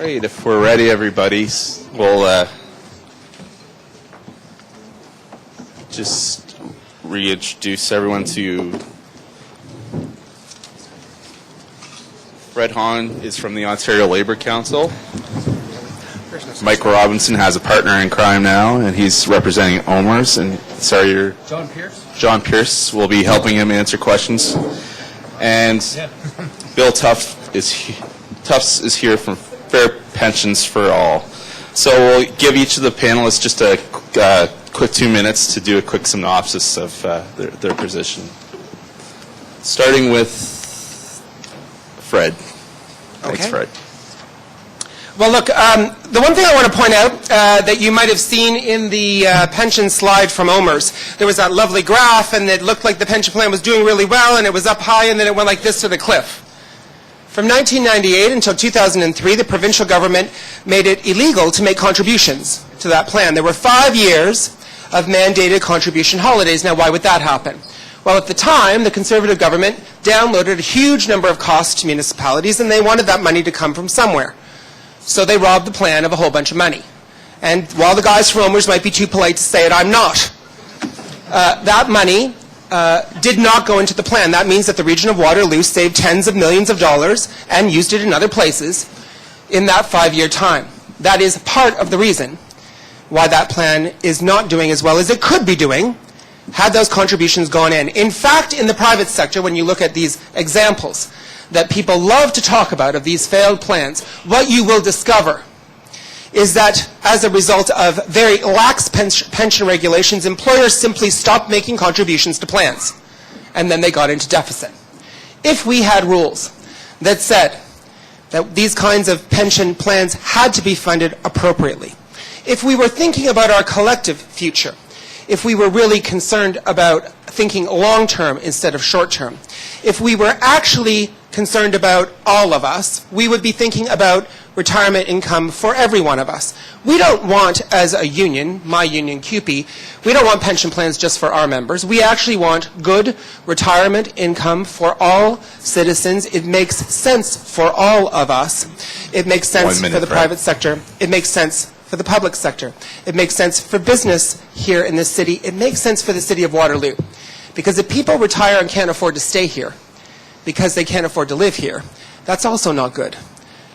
right, if we're ready, everybody, we'll just reintroduce everyone to Fred Hahn is from the Ontario Labour Council. Mike Robinson has a partner in crime now, and he's representing OMERS. And sorry, you're John Pierce. John Pierce will be helping him answer questions. And Bill Tufts is here from Fair Pensions for All. So we'll give each of the panelists just a quick 2 minutes to do a quick synopsis of their position. Starting with Fred. Thanks, Fred. Well, look, the one thing I want to point out that you might have seen in the pension slide from OMERS, there was that lovely graph, and it looked like the pension plan was doing really well, and it was up high, and then it went like this to the cliff. From 1998 until 2003, the provincial government made it illegal to make contributions to that plan. There were 5 years of mandated contribution holidays. Now, why would that happen? Well, at the time, the Conservative government downloaded a huge number of costs to municipalities, and they wanted that money to come from somewhere. So they robbed the plan of a whole bunch of money. And while the guys from OMERS might be too polite to say it, I'm not. That money did not go into the plan. That means that the region of Waterloo saved tens of millions of dollars and used it in other places in that 5-year time. That is part of the reason why that plan is not doing as well as it could be doing had those contributions gone in. In fact, in the private sector, when you look at these examples that people love to talk about of these failed plans, what you will discover is that as a result of very lax pension regulations, employers simply stopped making contributions to plans, and then they got into deficit. If we had rules that said that these kinds of pension plans had to be funded appropriately, if we were thinking about our collective future, if we were really concerned about thinking long-term instead of short-term, if we were actually concerned about all of us, we would be thinking about retirement income for every one of us. We don't want, as a union, my union CUPE, we don't want pension plans just for our members. We actually want good retirement income for all citizens. It makes sense for all of us. It makes sense for the private sector. It makes sense for the public sector. It makes sense for business here in this city. It makes sense for the city of Waterloo. Because if people retire and can't afford to stay here because they can't afford to live here, that's also not good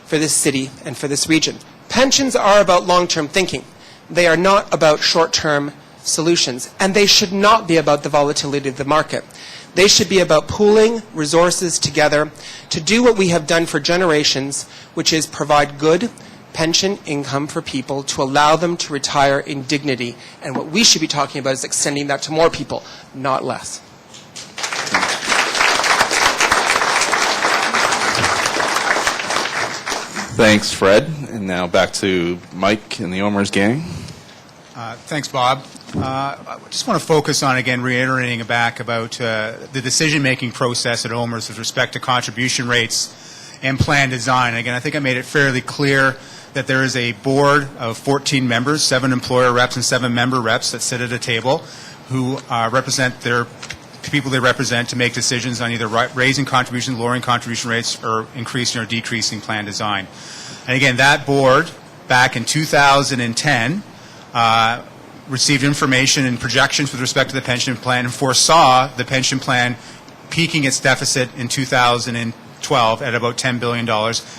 for this city and for this region. Pensions are about long-term thinking. They are not about short-term solutions, and they should not be about the volatility of the market. They should be about pooling resources together to do what we have done for generations, which is provide good pension income for people to allow them to retire in dignity. And what we should be talking about is extending that to more people, not less. Thanks, Fred. And now back to Mike and the OMERS gang. Thanks, Bob. I just want to focus on, again, reiterating back about the decision-making process at OMERS with respect to contribution rates and plan design. Again, I think I made it fairly clear that there is a board of 14 members, 7 employer reps and 7 member reps that sit at a table who represent their people they represent to make decisions on either raising contributions, lowering contribution rates, or increasing or decreasing plan design. And again, that board, back in 2010, received information and projections with respect to the pension plan and foresaw the pension plan peaking its deficit in 2012 at about $10 billion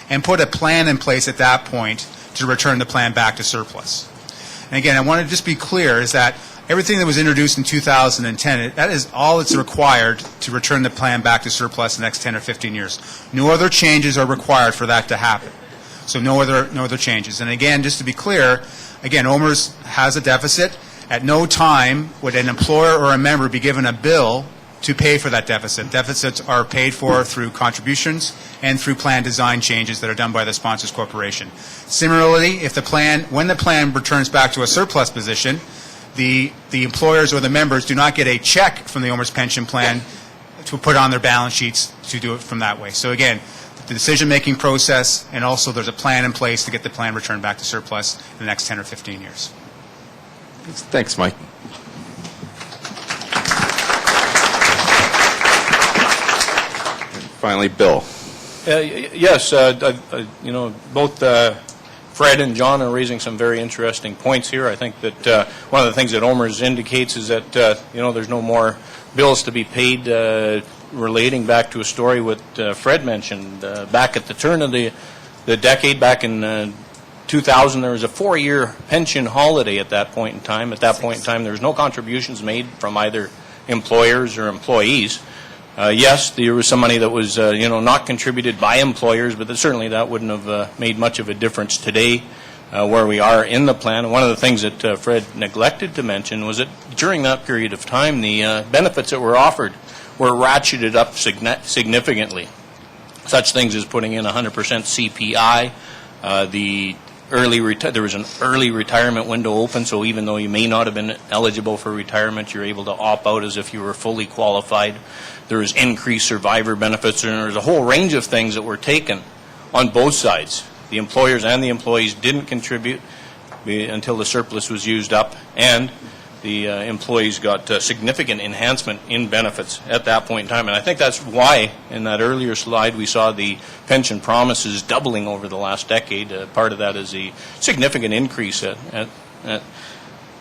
and put a plan in place at that point to return the plan back to surplus. And again, I want to just be clear is that everything that was introduced in 2010, that is all that's required to return the plan back to surplus in the next 10 or 15 years. No other changes are required for that to happen. So no other changes. And again, just to be clear, again, OMERS has a deficit. At no time would an employer or a member be given a bill to pay for that deficit. Deficits are paid for through contributions and through plan design changes that are done by the sponsors corporation. Similarly, if when the plan returns back to a surplus position, the employers or the members do not get a check from the OMERS pension plan to put on their balance sheets to do it from that way. So again, the decision-making process, and also there's a plan in place to get the plan returned back to surplus in the next 10 or 15 years. Thanks, Mike. And finally, Bill. Yes, both Fred and John are raising some very interesting points here. I think that one of the things that OMERS indicates is that there's no more bills to be paid. Relating back to a story what Fred mentioned, back at the turn of the decade, back in 2000, there was a 4-year pension holiday at that point in time. At that point in time, there was no contributions made from either employers or employees. Yes, there was some money that was not contributed by employers, but certainly that wouldn't have made much of a difference today where we are in the plan. And one of the things that Fred neglected to mention was that during that period of time, the benefits that were offered were ratcheted up significantly. Such things as putting in 100% CPI, there was an early retirement window open, so even though you may not have been eligible for retirement, you're able to opt out as if you were fully qualified. There was increased survivor benefits, and there was a whole range of things that were taken on both sides. The employers and the employees didn't contribute until the surplus was used up, and the employees got significant enhancement in benefits at that point in time. And I think that's why, in that earlier slide, we saw the pension promises doubling over the last decade. Part of that is the significant increase at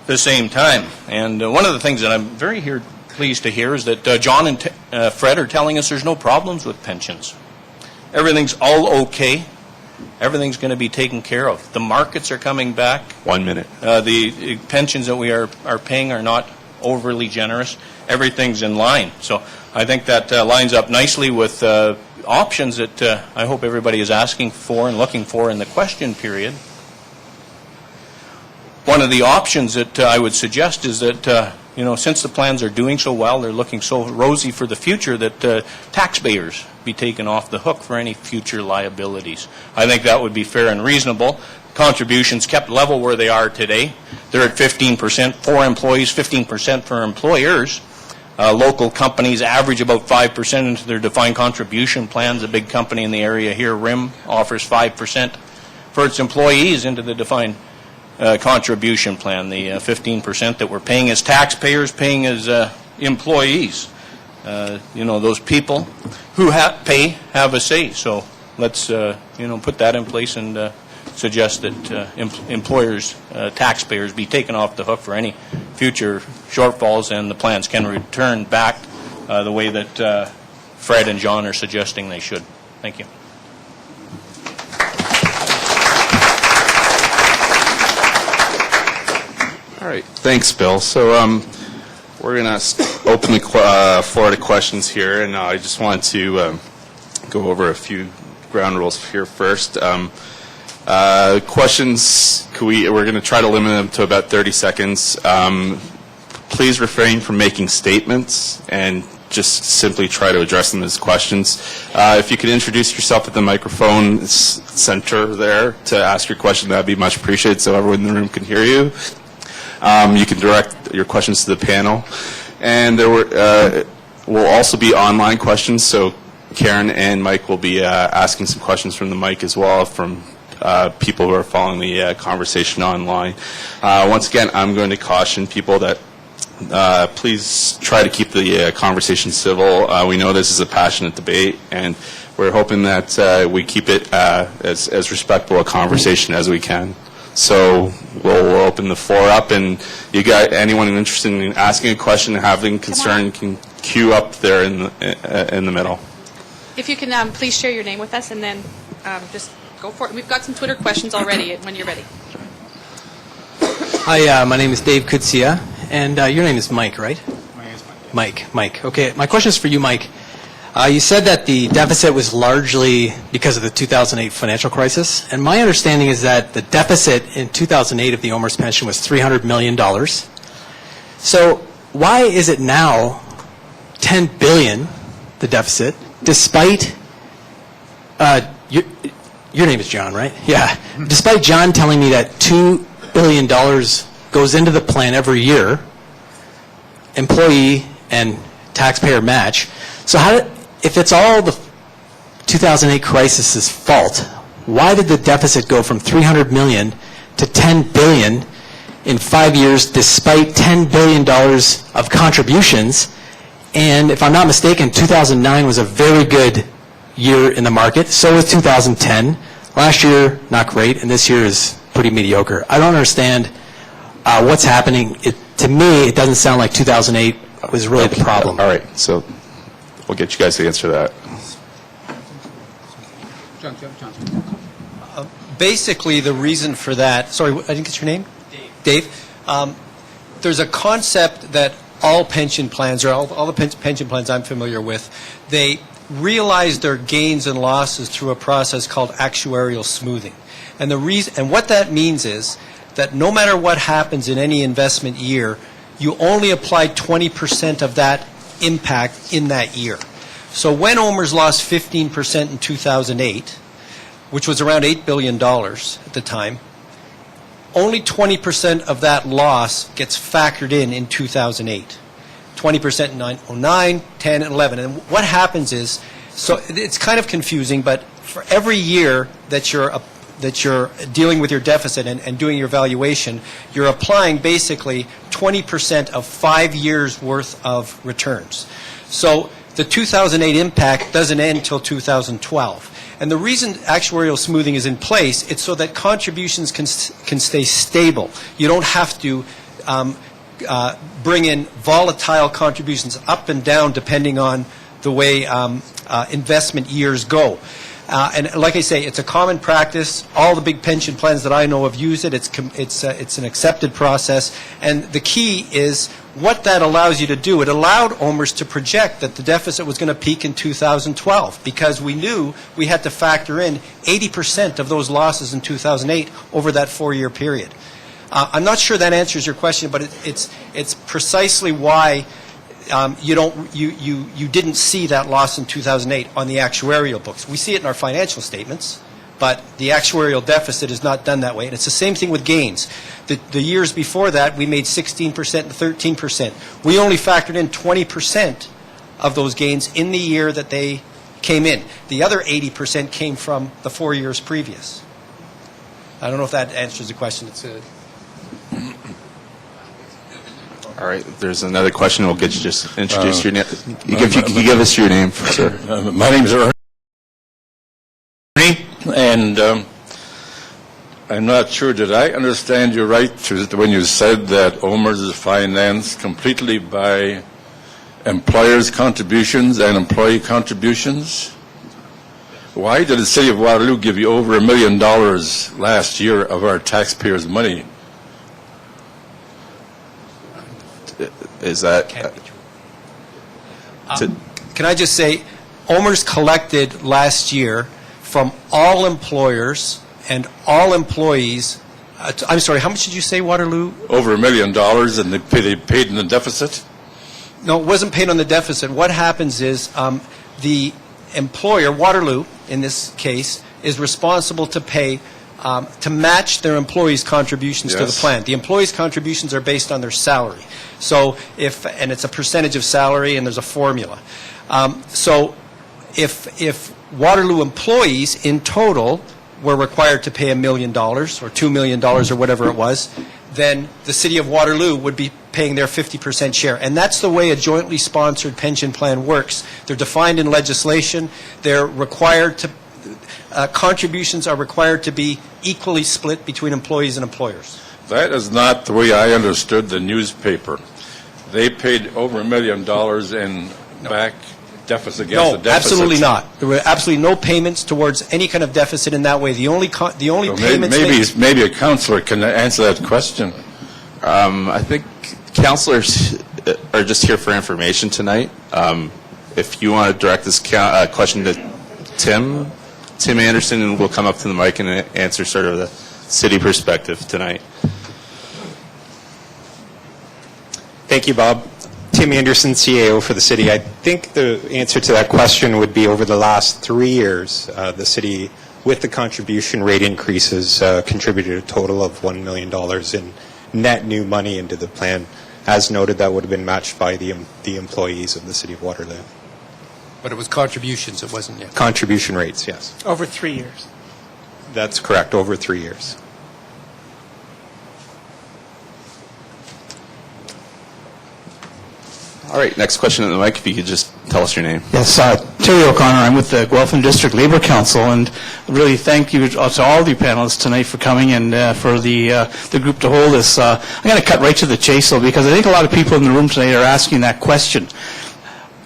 the same time. And one of the things that I'm very pleased to hear is that John and Fred are telling us there's no problems with pensions. Everything's all okay. Everything's going to be taken care of. The markets are coming back. 1 minute. The pensions that we are paying are not overly generous. Everything's in line. So I think that lines up nicely with options that I hope everybody is asking for and looking for in the question period. One of the options that I would suggest is that, since the plans are doing so well, they're looking so rosy for the future, that taxpayers be taken off the hook for any future liabilities. I think that would be fair and reasonable. Contributions kept level where they are today. They're at 15% for employees, 15% for employers. Local companies average about 5% into their defined contribution plans. A big company in the area here, RIM, offers 5% for its employees into the defined contribution plan. The 15% that we're paying as taxpayers, paying as employees. Those people who pay have a say. So let's put that in place and suggest that employers, taxpayers, be taken off the hook for any future shortfalls, and the plans can return back the way that Fred and John are suggesting they should. Thank you. All right, thanks, Bill. So we're going to open the floor to questions here, and I just want to go over a few ground rules here first. Questions, we're going to try to limit them to about 30 seconds. Please refrain from making statements and just simply try to address them as questions. If you could introduce yourself at the microphone center there to ask your question, that would be much appreciated so everyone in the room can hear you. You can direct your questions to the panel. And there will also be online questions, so Karen and Mike will be asking some questions from the mic as well from people who are following the conversation online. Once again, I'm going to caution people that please try to keep the conversation civil. We know this is a passionate debate, and we're hoping that we keep it as respectful a conversation as we can. So we'll open the floor up, and you got anyone interested in asking a question and having concern can queue up there in the middle. If you can please share your name with us, and then just go for it. We've got some Twitter questions already when you're ready. Hi, my name is Dave Kutsia, and your name is Mike, right? My name is Mike. Mike. Okay, my question is for you, Mike. You said that the deficit was largely because of the 2008 financial crisis, and my understanding is that the deficit in 2008 of the OMERS pension was $300 million. So why is it now $10 billion, the deficit, despite, your name is John, right? Yeah. Despite John telling me that $2 billion goes into the plan every year, employee and taxpayer match. So if it's all the 2008 crisis's fault, why did the deficit go from $300 million to $10 billion in 5 years despite $10 billion of contributions? And if I'm not mistaken, 2009 was a very good year in the market. So was 2010. Last year, not great, and this year is pretty mediocre. I don't understand what's happening. To me, it doesn't sound like 2008 was really the problem. All right, so we'll get you guys to answer that. Basically, the reason for that, sorry, I didn't get your name? Dave. There's a concept that all pension plans, or all the pension plans I'm familiar with, they realize their gains and losses through a process called actuarial smoothing. And what that means is that no matter what happens in any investment year, you only apply 20% of that impact in that year. So when OMERS lost 15% in 2008, which was around $8 billion at the time, only 20% of that loss gets factored in 2008. 20% in 2009, 10, and 11. And what happens is, so it's kind of confusing, but for every year that you're dealing with your deficit and doing your valuation, you're applying basically 20% of 5 years' worth of returns. So the 2008 impact doesn't end until 2012. And the reason actuarial smoothing is in place, it's so that contributions can stay stable. You don't have to bring in volatile contributions up and down depending on the way investment years go. And like I say, it's a common practice. All the big pension plans that I know have used it. It's an accepted process. And the key is what that allows you to do. It allowed OMERS to project that the deficit was going to peak in 2012 because we knew we had to factor in 80% of those losses in 2008 over that 4-year period. I'm not sure that answers your question, but it's precisely why you didn't see that loss in 2008 on the actuarial books. We see it in our financial statements, but the actuarial deficit is not done that way. And it's the same thing with gains. The years before that, we made 16% and 13%. We only factored in 20% of those gains in the year that they came in. The other 80% came from the 4 years previous. I don't know if that answers the question. All right, there's another question. We'll get you just introduce your name. You give us your name, sir. My name is Ernie, and I'm not sure, did I understand you right when you said that OMERS is financed completely by employers' contributions and employee contributions? Why did the City of Waterloo give you over $1 million last year of our taxpayers' money? Is that... Can I just say, OMERS collected last year from all employers and all employees. I'm sorry, how much did you say, Waterloo? Over $1 million, and they paid in the deficit? No, it wasn't paid on the deficit. What happens is the employer, Waterloo in this case, is responsible to pay to match their employees' contributions to the plan. The employees' contributions are based on their salary. So and it's a percentage of salary, and there's a formula. So if Waterloo employees in total were required to pay $1 million or $2 million or whatever it was, then the City of Waterloo would be paying their 50% share. And that's the way a jointly sponsored pension plan works. They're defined in legislation. They're required to contributions are required to be equally split between employees and employers. That is not the way I understood the newspaper. They paid over $1 million in back deficit against the deficit. No, absolutely not. There were absolutely no payments towards any kind of deficit in that way. The only payments... Maybe a councillor can answer that question. I think councillors are just here for information tonight. If you want to direct this question to Tim Anderson will come up to the mic and answer sort of the city perspective tonight. Thank you, Bob. Tim Anderson, CAO for the city. I think the answer to that question would be over the last 3 years, the city, with the contribution rate increases, contributed a total of $1 million in net new money into the plan. As noted, that would have been matched by the employees of the City of Waterloo. But it was contributions, it wasn't yet. Contribution rates, yes. Over 3 years. That's correct, over 3 years. All right, next question on the mic. If you could just tell us your name. Yes, Terry O'Connor. I'm with the Guelph District Labour Council, and really thank you to all of you panelists tonight for coming and for the group to hold this. I'm going to cut right to the chase, though, because I think a lot of people in the room tonight are asking that question.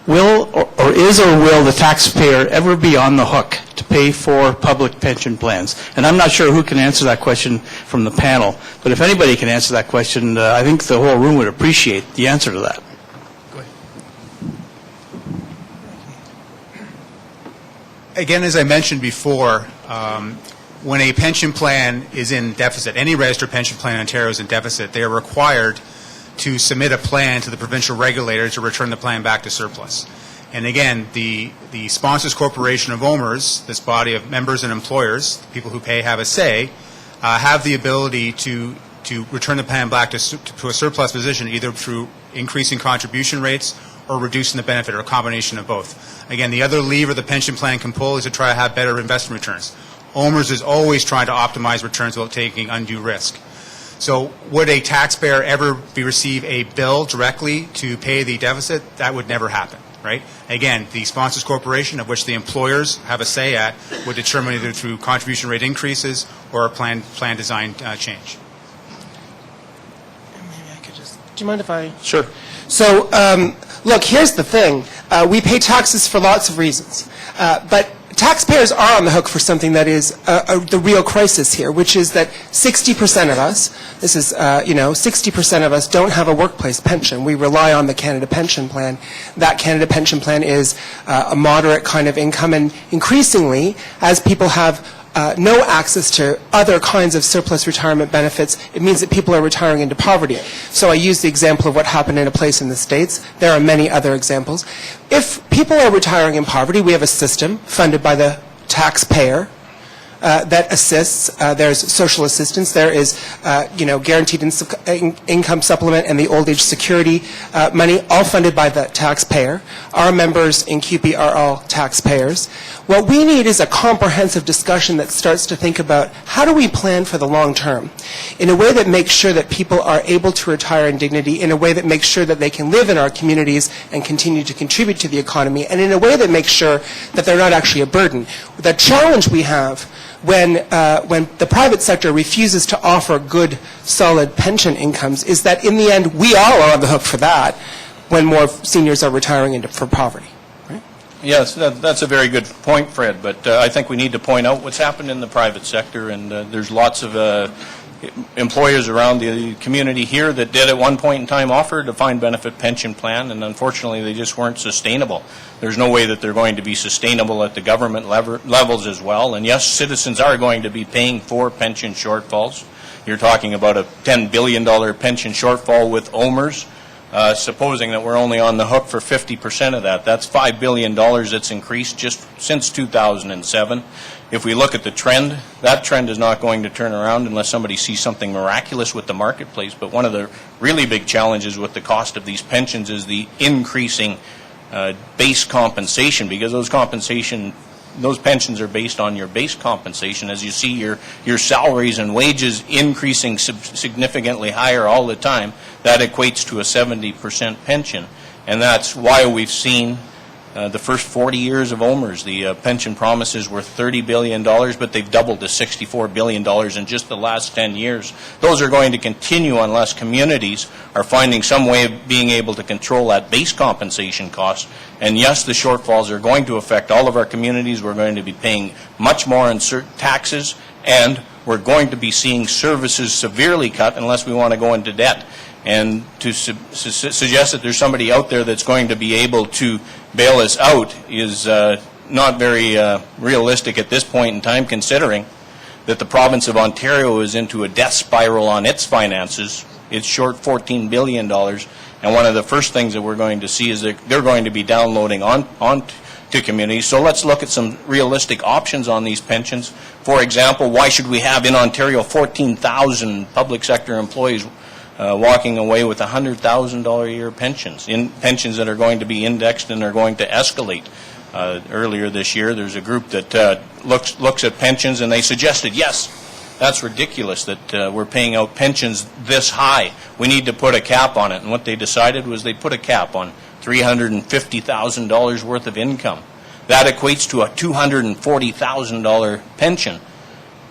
Will or will the taxpayer ever be on the hook to pay for public pension plans? And I'm not sure who can answer that question from the panel, but if anybody can answer that question, I think the whole room would appreciate the answer to that. Again, as I mentioned before, when a pension plan is in deficit, any registered pension plan in Ontario is in deficit, they are required to submit a plan to the provincial regulator to return the plan back to surplus. And again, the Sponsors Corporation of OMERS, this body of members and employers, people who pay have a say, have the ability to return the plan back to a surplus position, either through increasing contribution rates or reducing the benefit, or a combination of both. Again, the other lever the pension plan can pull is to try to have better investment returns. OMERS is always trying to optimize returns without taking undue risk. So would a taxpayer ever receive a bill directly to pay the deficit? That would never happen, right? Again, the Sponsors Corporation, of which the employers have a say at, would determine either through contribution rate increases or a plan design change. Maybe I could just... Do you mind if I... Sure. So, look, here's the thing. We pay taxes for lots of reasons. But taxpayers are on the hook for something that is the real crisis here, which is that 60% of us, 60% of us don't have a workplace pension. We rely on the Canada Pension Plan. That Canada Pension Plan is a moderate kind of income, and increasingly, as people have no access to other kinds of surplus retirement benefits, it means that people are retiring into poverty. So I use the example of what happened in a place in the States. There are many other examples. If people are retiring in poverty, we have a system funded by the taxpayer that assists. There's social assistance. There is, guaranteed income supplement and the old age security money, all funded by the taxpayer. Our members in CUPE are all taxpayers. What we need is a comprehensive discussion that starts to think about how do we plan for the long term in a way that makes sure that people are able to retire in dignity, in a way that makes sure that they can live in our communities and continue to contribute to the economy, and in a way that makes sure that they're not actually a burden. The challenge we have when the private sector refuses to offer good, solid pension incomes is that in the end, we all are on the hook for that when more seniors are retiring for poverty. Right? Yes, that's a very good point, Fred, but I think we need to point out what's happened in the private sector, and there's lots of employers around the community here that did at one point in time offer a defined benefit pension plan, and unfortunately they just weren't sustainable. There's no way that they're going to be sustainable at the government levels as well. And yes, citizens are going to be paying for pension shortfalls. You're talking about a $10 billion pension shortfall with OMERS. Supposing that we're only on the hook for 50% of that, that's $5 billion that's increased just since 2007. If we look at the trend, that trend is not going to turn around unless somebody sees something miraculous with the marketplace. But one of the really big challenges with the cost of these pensions is the increasing base compensation, because those pensions are based on your base compensation. As you see your salaries and wages increasing significantly higher all the time, that equates to a 70% pension. And that's why we've seen the first 40 years of OMERS, the pension promises were $30 billion, but they've doubled to $64 billion in just the last 10 years. Those are going to continue unless communities are finding some way of being able to control that base compensation cost. And yes, the shortfalls are going to affect all of our communities. We're going to be paying much more in taxes, and we're going to be seeing services severely cut unless we want to go into debt. And to suggest that there's somebody out there that's going to be able to bail us out is not very realistic at this point in time, considering that the province of Ontario is into a death spiral on its finances. It's short $14 billion. And one of the first things that we're going to see is that they're going to be downloading on to communities. So let's look at some realistic options on these pensions. For example, why should we have in Ontario 14,000 public sector employees walking away with $100,000 a year pensions that are going to be indexed and are going to escalate? Earlier this year, there's a group that looks at pensions, and they suggested, yes, that's ridiculous that we're paying out pensions this high. We need to put a cap on it. And what they decided was they put a cap on $350,000 worth of income. That equates to a $240,000 pension.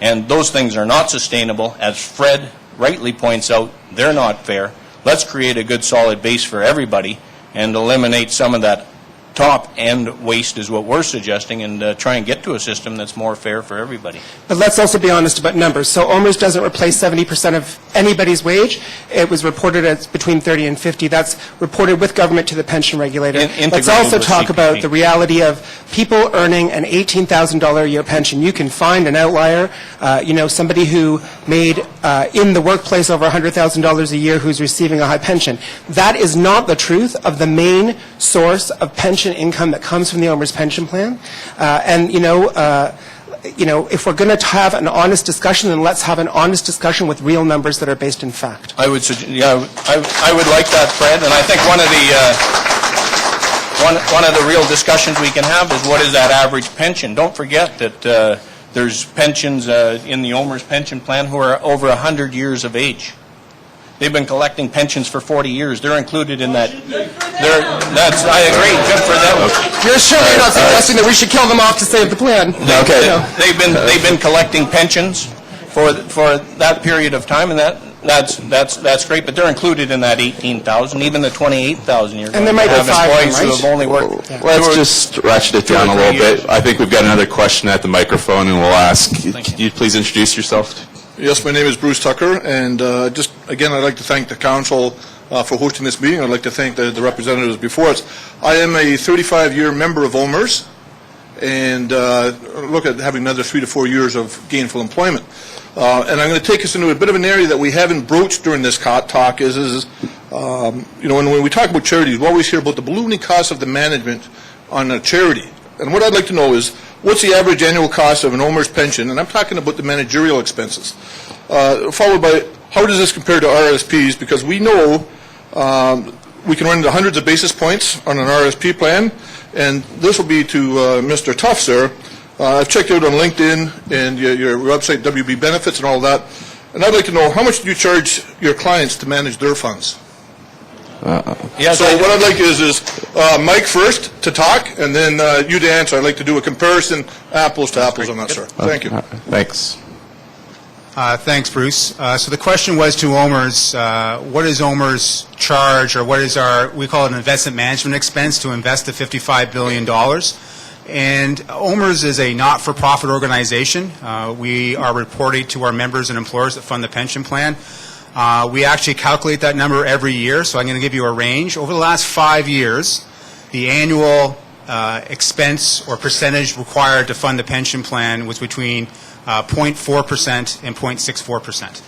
And those things are not sustainable. As Fred rightly points out, they're not fair. Let's create a good solid base for everybody and eliminate some of that top-end waste is what we're suggesting, and try and get to a system that's more fair for everybody. But let's also be honest about numbers. So OMERS doesn't replace 70% of anybody's wage. It was reported as between 30 and 50. That's reported with government to the pension regulator. Let's also talk about the reality of people earning an $18,000 a year pension. You can find an outlier, somebody who made in the workplace over $100,000 a year who's receiving a high pension. That is not the truth of the main source of pension income that comes from the OMERS pension plan. If we're going to have an honest discussion, then let's have an honest discussion with real numbers that are based in fact. I would I would like that, Fred, and I think one of the real discussions we can have is what is that average pension. Don't forget that there's pensions in the OMERS pension plan who are over 100 years of age. They've been collecting pensions for 40 years. They're included in that. I agree. Good for them. You're surely not suggesting that we should kill them off to save the plan. Okay. They've been collecting pensions for that period of time, and that's great. But they're included in that 18,000, even the 28,000. You're going there might to be have five, employees who right? have only worked. Let's just ratchet it down a little bit. I think we've got another question at the microphone, and we'll ask. Could you please introduce yourself? Yes, my name is Bruce Tucker, and again, I'd like to thank the council for hosting this meeting. I'd like to thank the representatives before us. I am a 35-year member of OMERS, and look at having another 3 to 4 years of gainful employment. And I'm going to take us into a bit of an area that we haven't broached during this talk when we talk about charities, we always hear about the ballooning cost of the management on a charity. And what I'd like to know is, what's the average annual cost of an OMERS pension? And I'm talking about the managerial expenses. Followed by, how does this compare to RSPs? Because we know we can run into hundreds of basis points on an RSP plan. And this will be to Mr. Tuff, sir. I've checked out on LinkedIn and your website, WB Benefits and all that. And I'd like to know, how much do you charge your clients to manage their funds? Yes, so what I'd like is Mike first to talk, and then you to answer. I'd like to do a comparison, apples to apples on that, sir. Thank you. Thanks. Thanks, Bruce. So the question was to OMERS, what does OMERS charge, or what is we call it an investment management expense to invest the $55 billion. And OMERS is a not-for-profit organization. We are reporting to our members and employers that fund the pension plan. We actually calculate that number every year, so I'm going to give you a range. Over the last 5 years, the annual expense or percentage required to fund the pension plan was between 0.4% and 0.64%.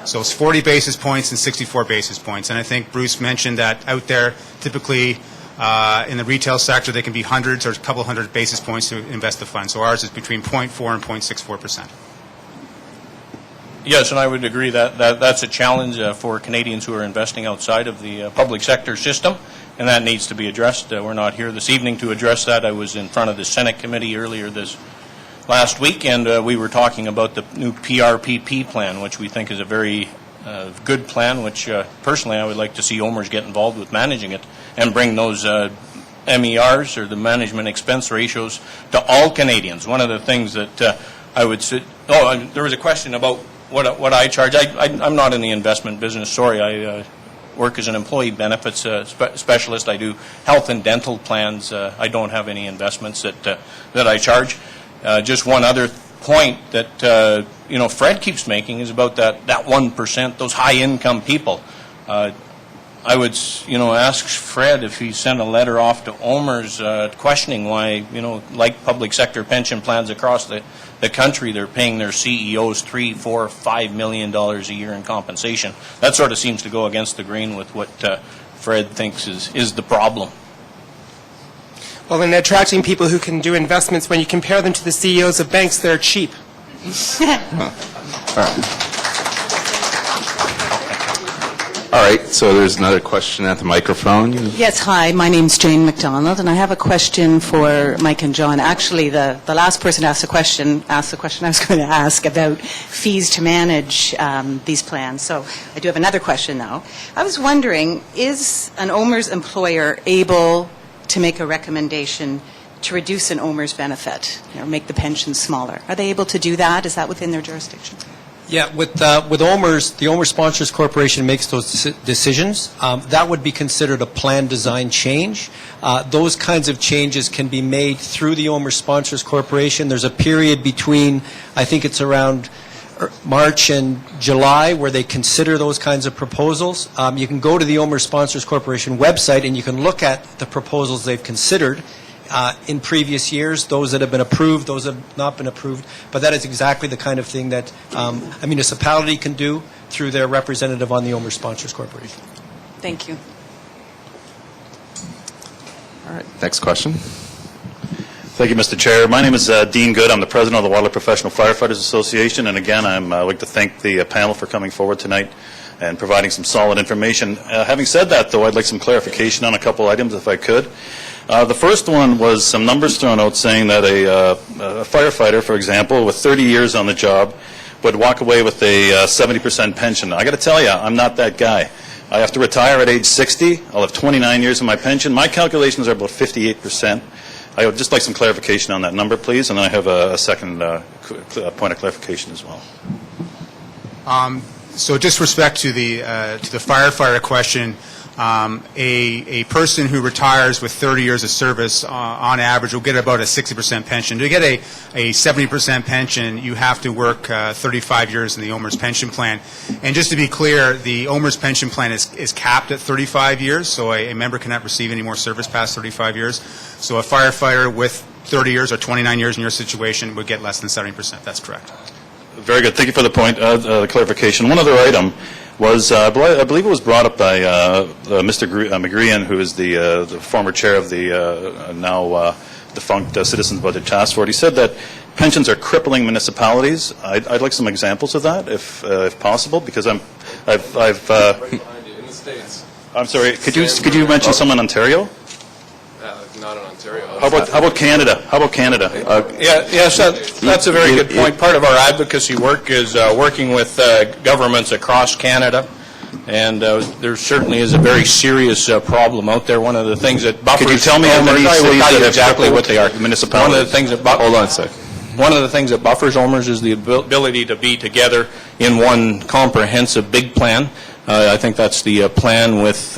So it's 40 basis points and 64 basis points. And I think Bruce mentioned that out there, typically in the retail sector, they can be hundreds or a couple hundred basis points to invest the fund. So ours is between 0.4 and 0.64%. Yes, and I would agree that that's a challenge for Canadians who are investing outside of the public sector system, and that needs to be addressed. We're not here this evening to address that. I was in front of the Senate committee earlier this last week, and we were talking about the new PRPP plan, which we think is a very good plan, which personally I would like to see OMERS get involved with managing it and bring those MERs, or the management expense ratios, to all Canadians. One of the things that I would say, there was a question about what I charge. I'm not in the investment business, sorry. I work as an employee benefits specialist. I do health and dental plans. I don't have any investments that I charge. Just one other point that Fred keeps making is about that 1%, those high income people. I would ask Fred if he sent a letter off to OMERS questioning why, like public sector pension plans across the country, they're paying their CEOs $3, $4, $5 million a year in compensation. That sort of seems to go against the grain with what Fred thinks is the problem. Well, in attracting people who can do investments, when you compare them to the CEOs of banks, they're cheap. All right. All right, so there's another question at the microphone. Yes, hi, my name's Jane McDonald, and I have a question for Mike and John. Actually, the last person asked the question I was going to ask about fees to manage these plans. So I do have another question now. I was wondering, is an OMERS employer able to make a recommendation to reduce an OMERS benefit, or make the pension smaller? Are they able to do that? Is that within their jurisdiction? Yeah, with OMERS, the OMERS Sponsors Corporation makes those decisions. That would be considered a plan design change. Those kinds of changes can be made through the OMERS Sponsors Corporation. There's a period between, I think it's around March and July, where they consider those kinds of proposals. You can go to the OMERS Sponsors Corporation website and you can look at the proposals they've considered in previous years, those that have been approved, those that have not been approved. But that is exactly the kind of thing that a municipality can do through their representative on the OMERS Sponsors Corporation. Thank you. All right, next question. Thank you, Mr. Chair. My name is Dean Good. I'm the president of the Waterloo Professional Firefighters Association. And again, I'd like to thank the panel for coming forward tonight and providing some solid information. Having said that, though, I'd like some clarification on a couple items, if I could. The first one was some numbers thrown out saying that a firefighter, for example, with 30 years on the job would walk away with a 70% pension. I got to tell you, I'm not that guy. I have to retire at age 60. I'll have 29 years of my pension. My calculations are about 58%. I would just like some clarification on that number, please, and then I have a second point of clarification as well. So just respect to the firefighter question, a person who retires with 30 years of service on average will get about a 60% pension. To get a 70% pension, you have to work 35 years in the OMERS pension plan. And just to be clear, the OMERS pension plan is capped at 35 years, so a member cannot receive any more service past 35 years. So a firefighter with 30 years or 29 years in your situation would get less than 70%. That's correct. Very good. Thank you for the point, the clarification. One other item was, I believe it was brought up by Mr. McGrean, who is the former chair of the now defunct Citizens Budget Task Force. He said that pensions are crippling municipalities. I'd like some examples of that, if possible, because Right behind you, in the States. I'm sorry. Could you mention some in Ontario? Not in Ontario. How about Canada? How about Canada? Yes, that's a very good point. Part of our advocacy work is working with governments across Canada, and there certainly is a very serious problem out there. One of the things that buffers... Could you tell me how many cities that have exactly what they are? Municipalities. One of the things that Hold on a sec. One of the things that buffers OMERS is the ability to be together in one comprehensive big plan. I think that's the plan with...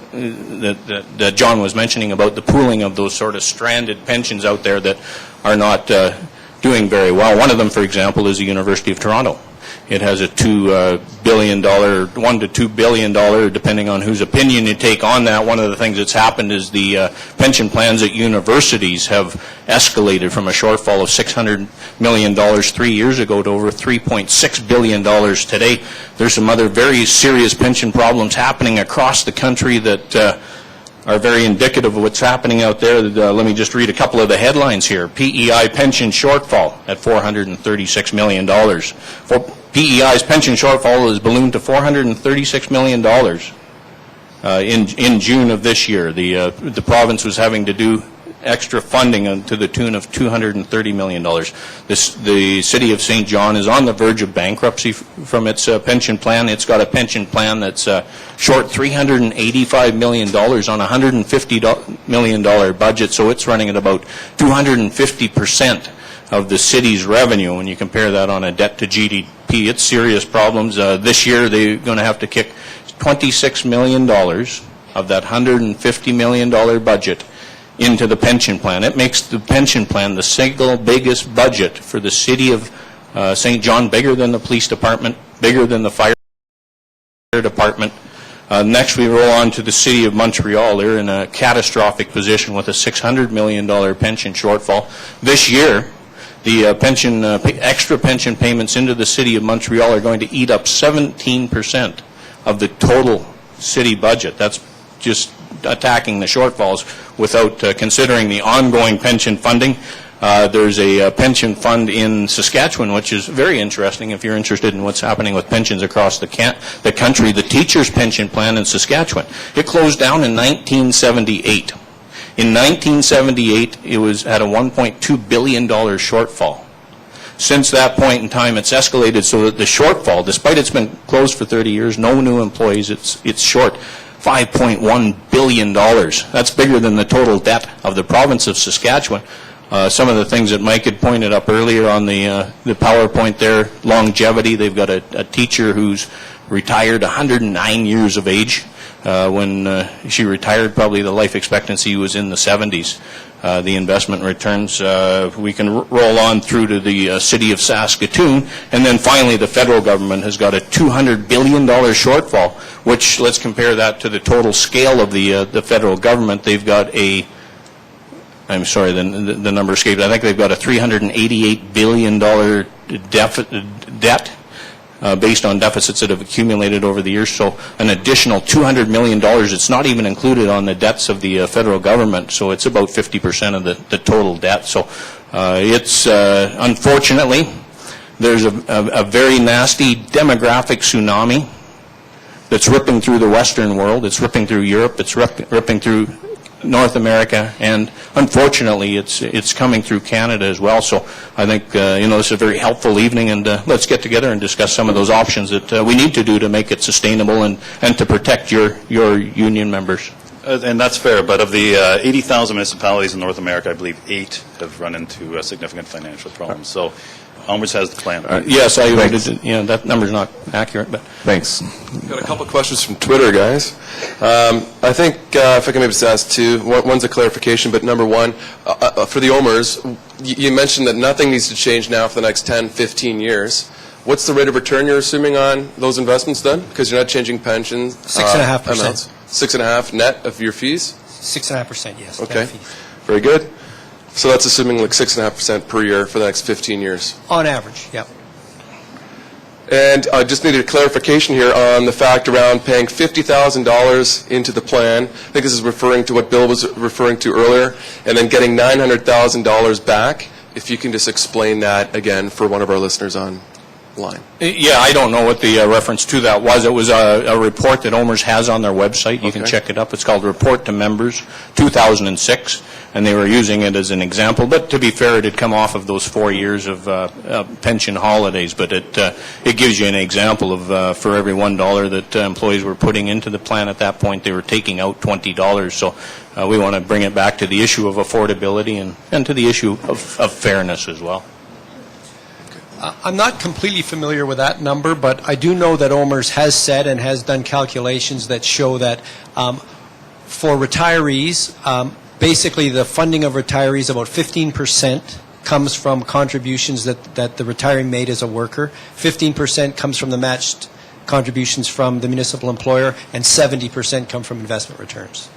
that John was mentioning about the pooling of those sort of stranded pensions out there that are not doing very well. One of them, for example, is the University of Toronto. It has a $1 to $2 billion, depending on whose opinion you take on that. One of the things that's happened is the pension plans at universities have escalated from a shortfall of $600 million 3 years ago to over $3.6 billion today. There's some other very serious pension problems happening across the country that are very indicative of what's happening out there. Let me just read a couple of the headlines here. PEI pension shortfall at $436 million. PEI's pension shortfall has ballooned to $436 million in June of this year. The province was having to do extra funding to the tune of $230 million. The city of St. John is on the verge of bankruptcy from its pension plan. It's got a pension plan that's short $385 million on a $150 million budget, so it's running at about 250% of the city's revenue. When you compare that on a debt to GDP, it's serious problems. This year they're going to have to kick $26 million of that $150 million budget into the pension plan. It makes the pension plan the single biggest budget for the city of St. John, bigger than the police department, bigger than the fire department. Next, we roll on to the city of Montreal. They're in a catastrophic position with a $600 million pension shortfall. This year, the extra pension payments into the city of Montreal are going to eat up 17% of the total city budget. That's just attacking the shortfalls without considering the ongoing pension funding. There's a pension fund in Saskatchewan, which is very interesting if you're interested in what's happening with pensions across the country. The teacher's pension plan in Saskatchewan. It closed down in 1978. In 1978, it had a $1.2 billion shortfall. Since that point in time, it's escalated so that the shortfall, despite it's been closed for 30 years, no new employees, it's short $5.1 billion. That's bigger than the total debt of the province of Saskatchewan. Some of the things that Mike had pointed up earlier on the PowerPoint there, longevity, they've got a teacher who's retired 109 years of age. When she retired, probably the life expectancy was in the 70s. The investment returns, we can roll on through to the city of Saskatoon, and then finally the federal government has got a $200 billion shortfall, which, let's compare that to the total scale of the federal government. They've got I'm sorry, the number escaped. I think they've got a $388 billion debt based on deficits that have accumulated over the years. So an additional $200 million. It's not even included on the debts of the federal government. So it's about 50% of the total debt. So it's unfortunately, there's a very nasty demographic tsunami that's ripping through the Western world. It's ripping through Europe. It's ripping through North America, and unfortunately, it's coming through Canada as well. So I think this is a very helpful evening, and let's get together and discuss some of those options that we need to do to make it sustainable and to protect your union members. And that's fair, but of the 80,000 municipalities in North America, I believe 8 have run into significant financial problems. So OMERS has the plan. Yes, that number's not accurate, but thanks. Got a couple of questions from Twitter, guys. I think if I can maybe just ask two. One's a clarification, but number one, for the OMERS, you mentioned that nothing needs to change now for the next 10, 15 years. What's the rate of return you're assuming on those investments then? Because you're not changing pensions. 6.5%. Amounts. 6.5% net of your fees? 6.5%, yes. Okay. Very good. So that's assuming like 6.5% per year for the next 15 years. On average, yeah. And I just needed a clarification here on the fact around paying $50,000 into the plan. I think this is referring to what Bill was referring to earlier, and then getting $900,000 back. If you can just explain that again for one of our listeners online. Yeah, I don't know what the reference to that was. It was a report that OMERS has on their website. You can check it up. It's called Report to Members 2006, and they were using it as an example. But to be fair, it had come off of those 4 years of pension holidays. But it gives you an example of for every $1 that employees were putting into the plan at that point, they were taking out $20. So we want to bring it back to the issue of affordability and to the issue of fairness as well. I'm not completely familiar with that number, but I do know that OMERS has said and has done calculations that show that for retirees, basically the funding of retirees, about 15% comes from contributions that the retiree made as a worker, 15% comes from the matched contributions from the municipal employer, and 70% come from investment returns.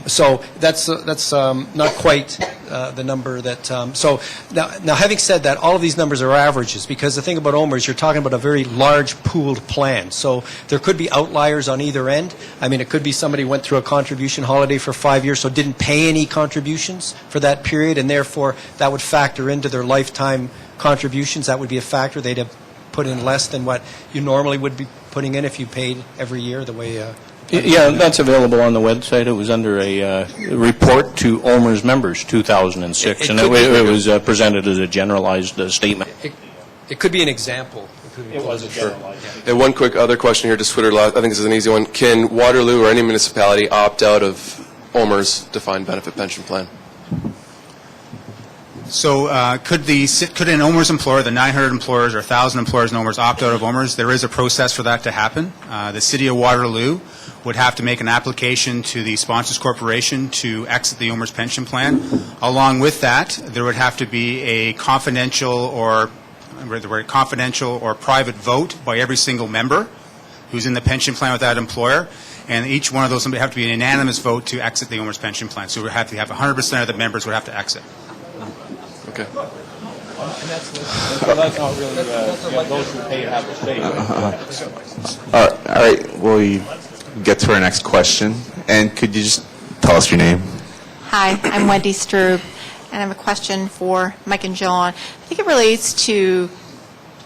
So that's not quite the number that. So now, having said that, all of these numbers are averages, because the thing about OMERS, you're talking about a very large pooled plan. So there could be outliers on either end. I mean, it could be somebody went through a contribution holiday for 5 years, so didn't pay any contributions for that period, and therefore that would factor into their lifetime contributions. That would be a factor. They'd have put in less than what you normally would be putting in if you paid every year the way. Yeah, that's available on the website. It was under a report to OMERS members 2006, and it was presented as a generalized statement. It could be an example. It was a generalized. And one quick other question here to Twitter. I think this is an easy one. Can Waterloo or any municipality opt out of OMERS defined benefit pension plan? So could an OMERS employer, the 900 employers or 1,000 employers in OMERS, opt out of OMERS? There is a process for that to happen. The City of Waterloo would have to make an application to the Sponsors Corporation to exit the OMERS pension plan. Along with that, there would have to be a confidential or private vote by every single member who's in the pension plan with that employer. And each one of those would have to be an unanimous vote to exit the OMERS pension plan. So we would have to have 100% of the members would have to exit. Okay. That's not really those who pay have to stay. All right. We'll get to our next question. And could you just tell us your name? Hi, I'm Wendy Strube. and I have a question for Mike and John. I think it relates to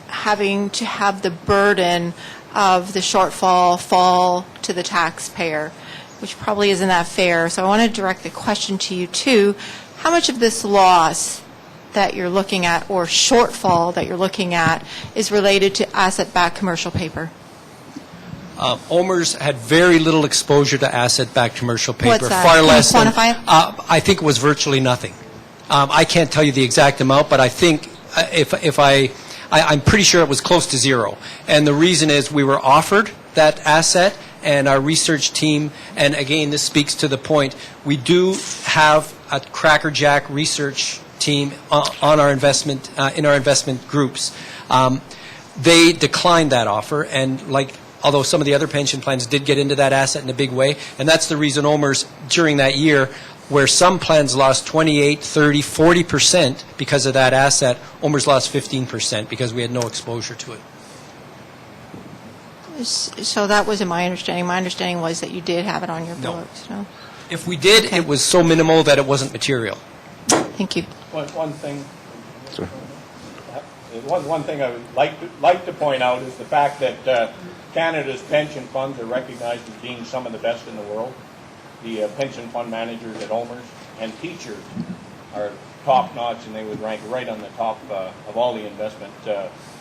having to have the burden of the shortfall fall to the taxpayer, which probably isn't that fair. So I want to direct the question to you, too. How much of this loss that you're looking at, or shortfall that you're looking at, is related to asset-backed commercial paper? OMERS had very little exposure to asset-backed commercial paper. What's that? Far Can you less than, quantify it? I think it was virtually nothing. I can't tell you the exact amount, but I think I'm pretty sure it was close to zero. And the reason is we were offered that asset, and our research team, and again, this speaks to the point, we do have a crackerjack research team on our investment, in our investment groups. They declined that offer, and although some of the other pension plans did get into that asset in a big way, and that's the reason OMERS, during that year, where some plans lost 28, 30, 40% because of that asset, OMERS lost 15% because we had no exposure to it. So that wasn't my understanding. My understanding was that you did have it on your books. No? If we did, it was so minimal that it wasn't material. Thank you. One thing. Sure. One thing I would like to point out is the fact that Canada's pension funds are recognized as being some of the best in the world. The pension fund managers at OMERS and teachers are top-notch, and they would rank right on the top of all the investment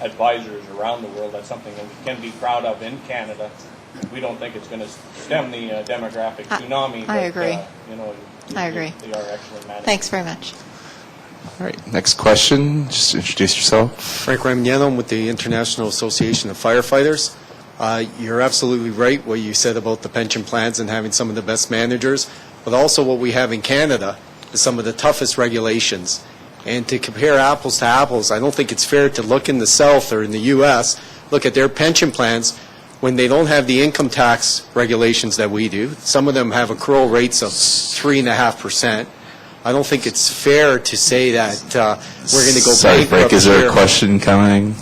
advisors around the world. That's something that we can be proud of in Canada. We don't think it's going to stem the demographic tsunami. I agree. I agree. They are excellent managers. Thanks very much. All right, next question. Just introduce yourself. Frank Ramignano, I'm with the International Association of Firefighters. You're absolutely right what you said about the pension plans and having some of the best managers, but also what we have in Canada is some of the toughest regulations. And to compare apples to apples, I don't think it's fair to look in the South or in the U.S., look at their pension plans when they don't have the income tax regulations that we do. Some of them have accrual rates of 3.5%. I don't think it's fair to say that we're going to go Sorry, bankrupt. Frank, is there a question coming?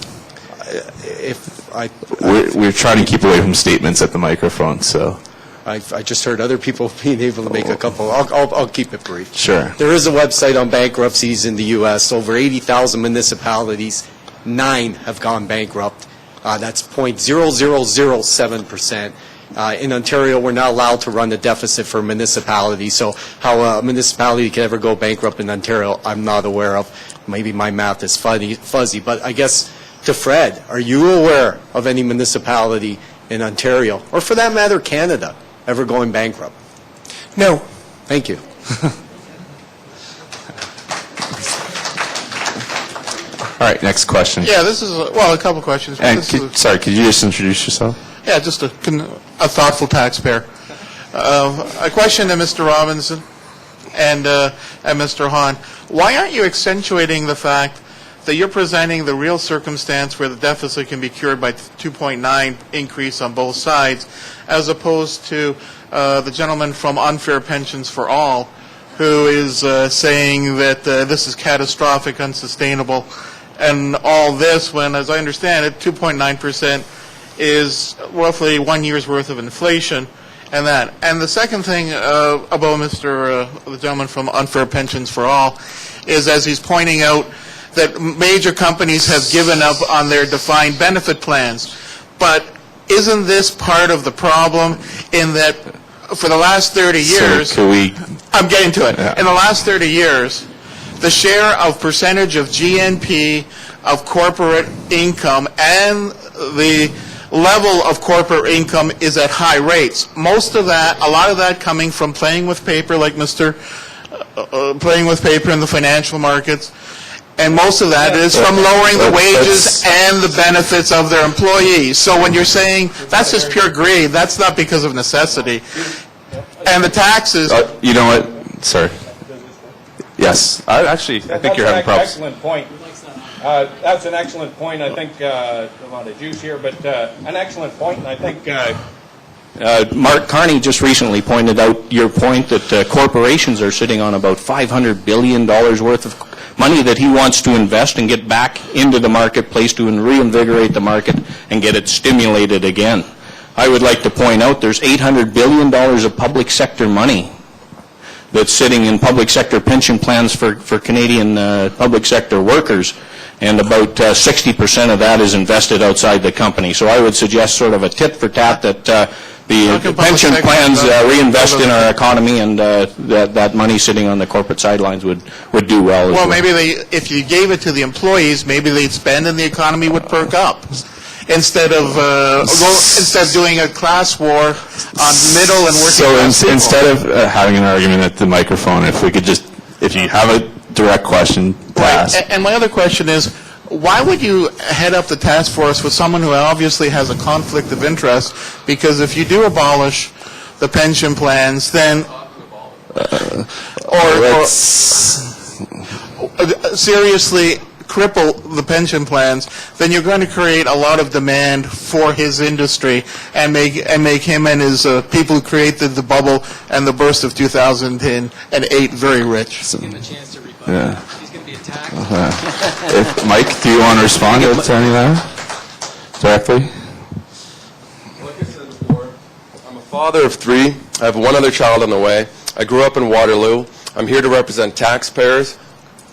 We're trying to keep away from statements at the microphone, so. I just heard other people being able to make a couple. I'll keep it brief. Sure. There is a website on bankruptcies in the U.S. Over 80,000 municipalities, 9 have gone bankrupt. That's 0.0007%. In Ontario, we're not allowed to run a deficit for municipalities. So how a municipality can ever go bankrupt in Ontario, I'm not aware of. Maybe my math is fuzzy. But I guess to Fred, are you aware of any municipality in Ontario, or for that matter, Canada, ever going bankrupt? No. Thank you. All right, next question. Yeah, this is, a couple questions. And could you just introduce yourself? Yeah, just a thoughtful taxpayer. A question to Mr. Robinson and Mr. Hahn. Why aren't you accentuating the fact that you're presenting the real circumstance where the deficit can be cured by 2.9 increase on both sides, as opposed to the gentleman from Unfair Pensions for All, who is saying that this is catastrophic, unsustainable, and all this when, as I understand it, 2.9% is roughly 1 year's worth of inflation, and that. And the second thing about the gentleman from Unfair Pensions for All is, as he's pointing out, that major companies have given up on their defined benefit plans. But isn't this part of the problem in that for the last 30 years... So I'm getting to it. Yeah. In the last 30 years, the share of percentage of GNP of corporate income and the level of corporate income is at high rates. Most of that, a lot of that coming from playing with paper, like playing with paper in the financial markets. And most of that is from lowering the wages and the benefits of their employees. So when you're saying that's just pure greed, that's not because of necessity. And the taxes... you know what? Sorry. Yes. I think you're having problems. Excellent point. That's an excellent point. I think a lot of juice here, but an excellent point. And I think Mark Carney just recently pointed out your point that corporations are sitting on about $500 billion worth of money that he wants to invest and get back into the marketplace to reinvigorate the market and get it stimulated again. I would like to point out there's $800 billion of public sector money that's sitting in public sector pension plans for Canadian public sector workers, and about 60% of that is invested outside the company. So I would suggest sort of a tit for tat that the pension plans reinvest in our economy, and that money sitting on the corporate sidelines would do well as well. Well, maybe if you gave it to the employees, maybe they'd spend and the economy would perk up. Instead of doing a class war on middle and working class people. Instead of having an argument at the microphone, if you have a direct question to ask. And my other question is, why would you head up the task force with someone who obviously has a conflict of interest? Because if you do abolish the pension plans, then or seriously cripple the pension plans, then you're going to create a lot of demand for his industry and make him and his people who created the bubble and the burst of 2008 very rich. Give him a chance to rebut. Yeah. He's going to be attacked. Mike, do you want to respond to any of that directly? Like I said before, I'm a father of 3. I have 1 other child on the way. I grew up in Waterloo. I'm here to represent taxpayers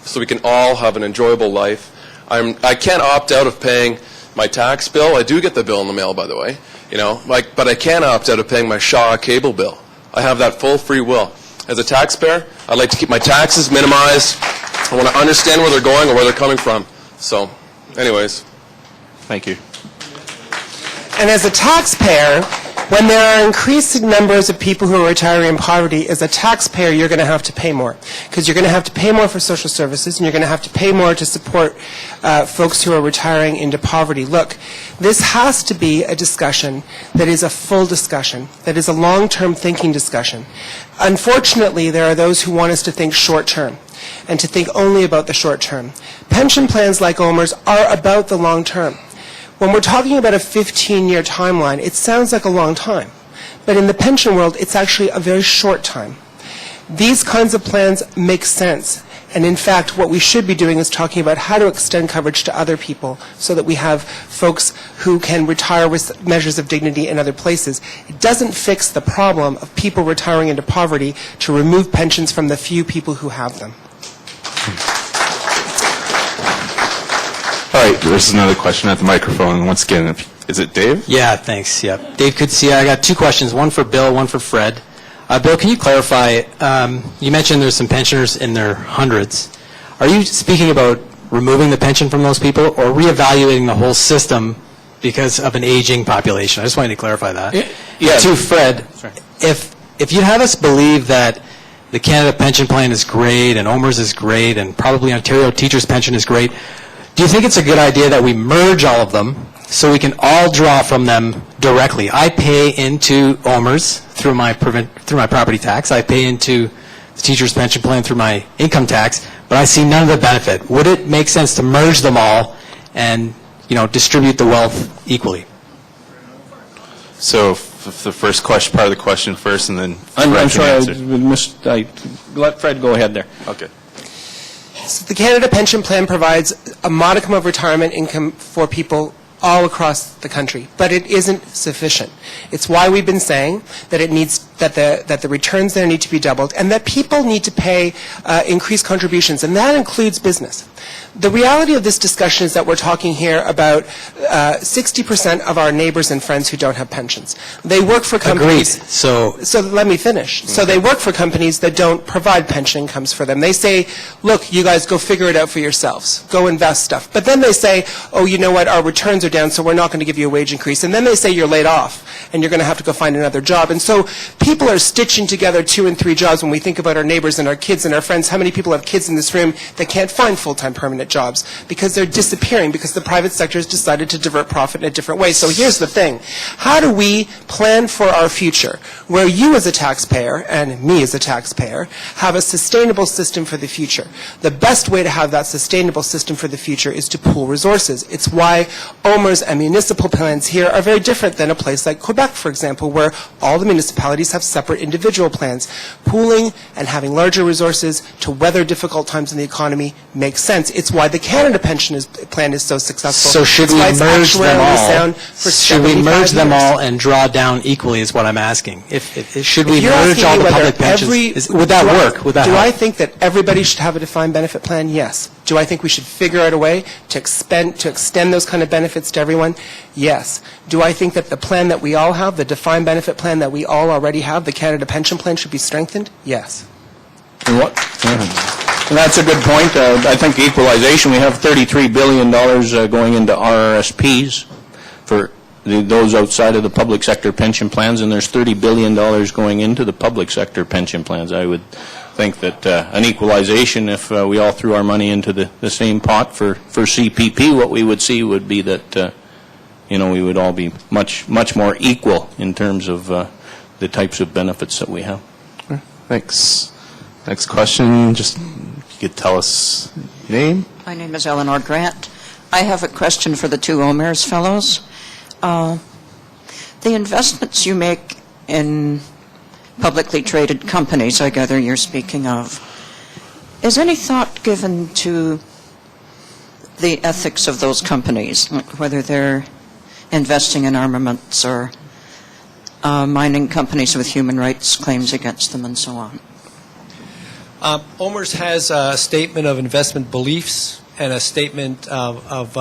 so we can all have an enjoyable life. I can't opt out of paying my tax bill. I do get the bill in the mail, by the way, but I can't opt out of paying my Shaw cable bill. I have that full free will. As a taxpayer, I'd like to keep my taxes minimized. I want to understand where they're going or where they're coming from. So, anyways. Thank you. And as a taxpayer, when there are increasing numbers of people who are retiring in poverty, as a taxpayer, you're going to have to pay more. Because you're going to have to pay more for social services, and you're going to have to pay more to support folks who are retiring into poverty. Look, this has to be a discussion that is a full discussion, that is a long-term thinking discussion. Unfortunately, there are those who want us to think short-term and to think only about the short term. Pension plans like OMERS are about the long term. When we're talking about a 15-year timeline, it sounds like a long time. But in the pension world, it's actually a very short time. These kinds of plans make sense. And in fact, what we should be doing is talking about how to extend coverage to other people so that we have folks who can retire with measures of dignity in other places. It doesn't fix the problem of people retiring into poverty to remove pensions from the few people who have them. All right, there's another question at the microphone. Once again, is it Dave? Yeah, thanks. Yeah, Dave Kutsia. I got 2 questions, one for Bill, one for Fred. Bill, can you clarify, you mentioned there's some pensioners in their hundreds. Are you speaking about removing the pension from those people or reevaluating the whole system because of an aging population? I just wanted to clarify that. Yeah. To Fred, if you have us believe that the Canada Pension Plan is great and OMERS is great and probably Ontario Teachers' Pension is great, do you think it's a good idea that we merge all of them so we can all draw from them directly? I pay into OMERS through my property tax. I pay into the Teachers' Pension Plan through my income tax, but I see none of the benefit. Would it make sense to merge them all and, distribute the wealth equally? So the first question, part of the question first, and then I'm sorry, let Fred go ahead there. Okay. So the Canada Pension Plan provides a modicum of retirement income for people all across the country, but it isn't sufficient. It's why we've been saying that it needs that the returns there need to be doubled, and that people need to pay increased contributions, and that includes business. The reality of this discussion is that we're talking here about 60% of our neighbors and friends who don't have pensions. They work for companies. Agreed. So let me finish. So they work for companies that don't provide pension incomes for them. They say, look, you guys go figure it out for yourselves. Go invest stuff. But then they say, oh, you know what, our returns are down, so we're not going to give you a wage increase. And then they say you're laid off, and you're going to have to go find another job. And so people are stitching together 2 and 3 jobs when we think about our neighbors and our kids and our friends. How many people have kids in this room that can't find full-time permanent jobs because they're disappearing because the private sector has decided to divert profit in a different way? So here's the thing. How do we plan for our future where you as a taxpayer and me as a taxpayer have a sustainable system for the future? The best way to have that sustainable system for the future is to pool resources. It's why OMERS and municipal plans here are very different than a place like Quebec, for example, where all the municipalities have have separate individual plans. Pooling and having larger resources to weather difficult times in the economy makes sense. It's why the Canada Pension Plan is so successful. So should It's we why it's merge them actuarially all? sound for Should we 75 merge them years. all and draw down equally is what I'm asking. Should we If you're merge asking all me the whether public pensions? every- Would that do I- work? Would that Do help? I think that everybody should have a defined benefit plan? Yes. Do I think we should figure out a way to extend those kind of benefits to everyone? Yes. Do I think that the plan that we all have, the defined benefit plan that we all already have, the Canada Pension Plan, should be strengthened? Yes. And that's a good point. I think equalization, we have $33 billion going into RRSPs for those outside of the public sector pension plans, and there's $30 billion going into the public sector pension plans. I would think that an equalization, if we all threw our money into the same pot for CPP, what we would see would be that we would all be much more equal in terms of the types of benefits that we have. Thanks. Next question, just if you could tell us your name. My name is Eleanor Grant. I have a question for the two OMERS fellows. The investments you make in publicly traded companies, I gather you're speaking of, is any thought given to the ethics of those companies, like whether they're investing in armaments or mining companies with human rights claims against them and so on? OMERS has a statement of investment beliefs and a statement of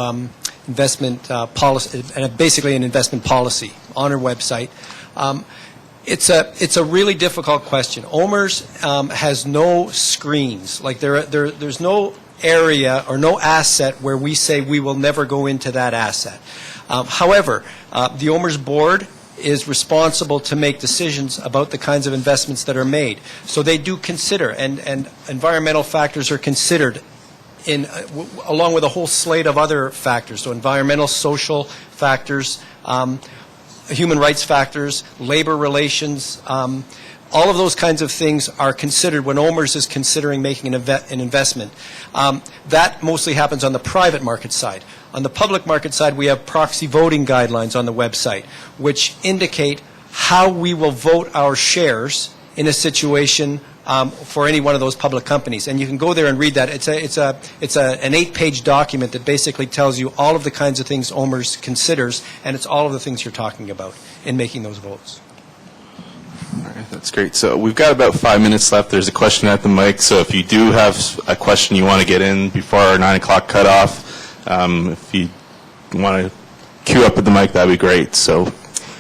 investment policy, and basically an investment policy on our website. It's a really difficult question. OMERS has no screens. Like there's no area or no asset where we say we will never go into that asset. However, the OMERS board is responsible to make decisions about the kinds of investments that are made. So they do consider, and environmental factors are considered along with a whole slate of other factors. So environmental, social factors, human rights factors, labor relations, all of those kinds of things are considered when OMERS is considering making an investment. That mostly happens on the private market side. On the public market side, we have proxy voting guidelines on the website, which indicate how we will vote our shares in a situation for any one of those public companies. And you can go there and read that. It's an 8-page document that basically tells you all of the kinds of things OMERS considers, and it's all of the things you're talking about in making those votes. All right, that's great. So we've got about 5 minutes left. There's a question at the mic, so if you do have a question you want to get in before our 9 o'clock cutoff, if you want to queue up at the mic, that'd be great. So,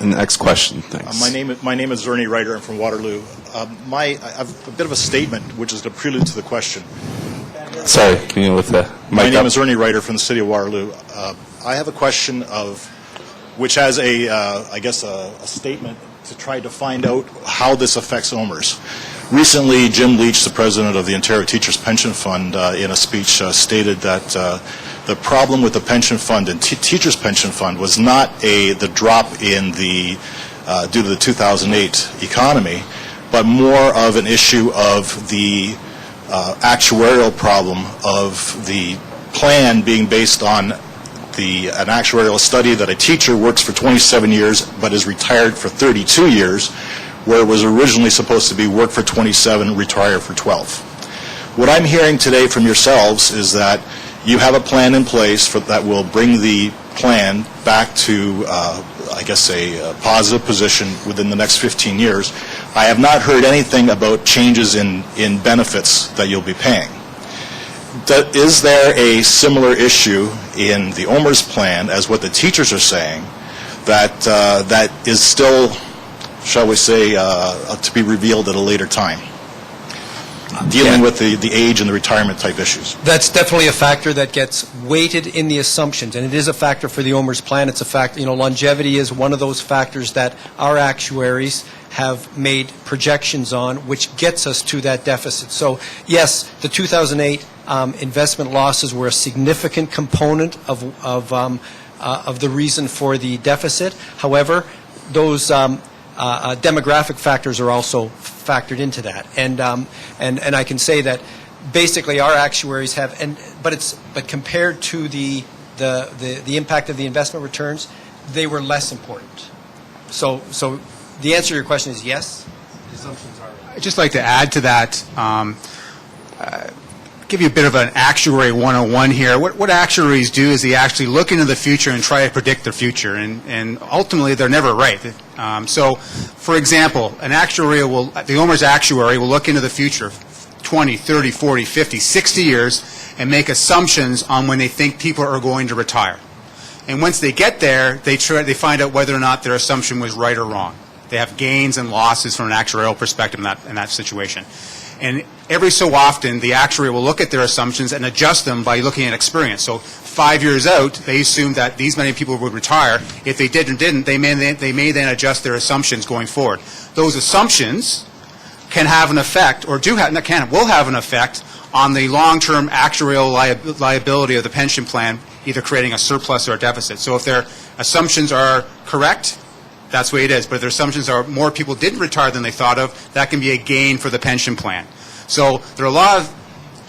the next question. Thanks. My name is Ernie Ryder. I'm from Waterloo. I have a bit of a statement, which is the prelude to the question. Sorry, can you lift the mic My name up? is Ernie Ryder from the city of Waterloo. I have a question which has a statement to try to find out how this affects OMERS. Recently, Jim Leach, the president of the Ontario Teachers Pension Fund, in a speech stated that the problem with the pension fund and Teachers Pension Fund was not the drop in due to the 2008 economy, but more of an issue of the actuarial problem of the plan being based on an actuarial study that a teacher works for 27 years but is retired for 32 years, where it was originally supposed to be work for 27, retire for 12. What I'm hearing today from yourselves is that you have a plan in place that will bring the plan back to, a positive position within the next 15 years. I have not heard anything about changes in benefits that you'll be paying. Is there a similar issue in the OMERS plan as what the teachers are saying that is still, shall we say, to be revealed at a later time, dealing with the age and the retirement type issues? That's definitely a factor that gets weighted in the assumptions, and it is a factor for the OMERS plan. It's a factor, longevity is one of those factors that our actuaries have made projections on, which gets us to that deficit. So yes, the 2008 investment losses were a significant component of the reason for the deficit. However, those demographic factors are also factored into that, and I can say that basically our actuaries have, but compared to the impact of the investment returns, they were less important. So the answer to your question is yes, I'd just like to add to that, give you a bit of an actuary 101 here. What actuaries do is they actually look into the future and try to predict the future, and ultimately they're never right. So, for example, the OMERS actuary will look into the future 20, 30, 40, 50, 60 years and make assumptions on when they think people are going to retire. And once they get there, they find out whether or not their assumption was right or wrong. They have gains and losses from an actuarial perspective in that situation. And every so often, the actuary will look at their assumptions and adjust them by looking at experience. So 5 years out, they assume that these many people would retire. If they did or didn't, they may then adjust their assumptions going forward. Those assumptions can have an effect, or will have an effect on the long-term actuarial liability of the pension plan, either creating a surplus or a deficit. So if their assumptions are correct, that's the way it is. But if their assumptions are more people didn't retire than they thought of, that can be a gain for the pension plan. So there are a lot of,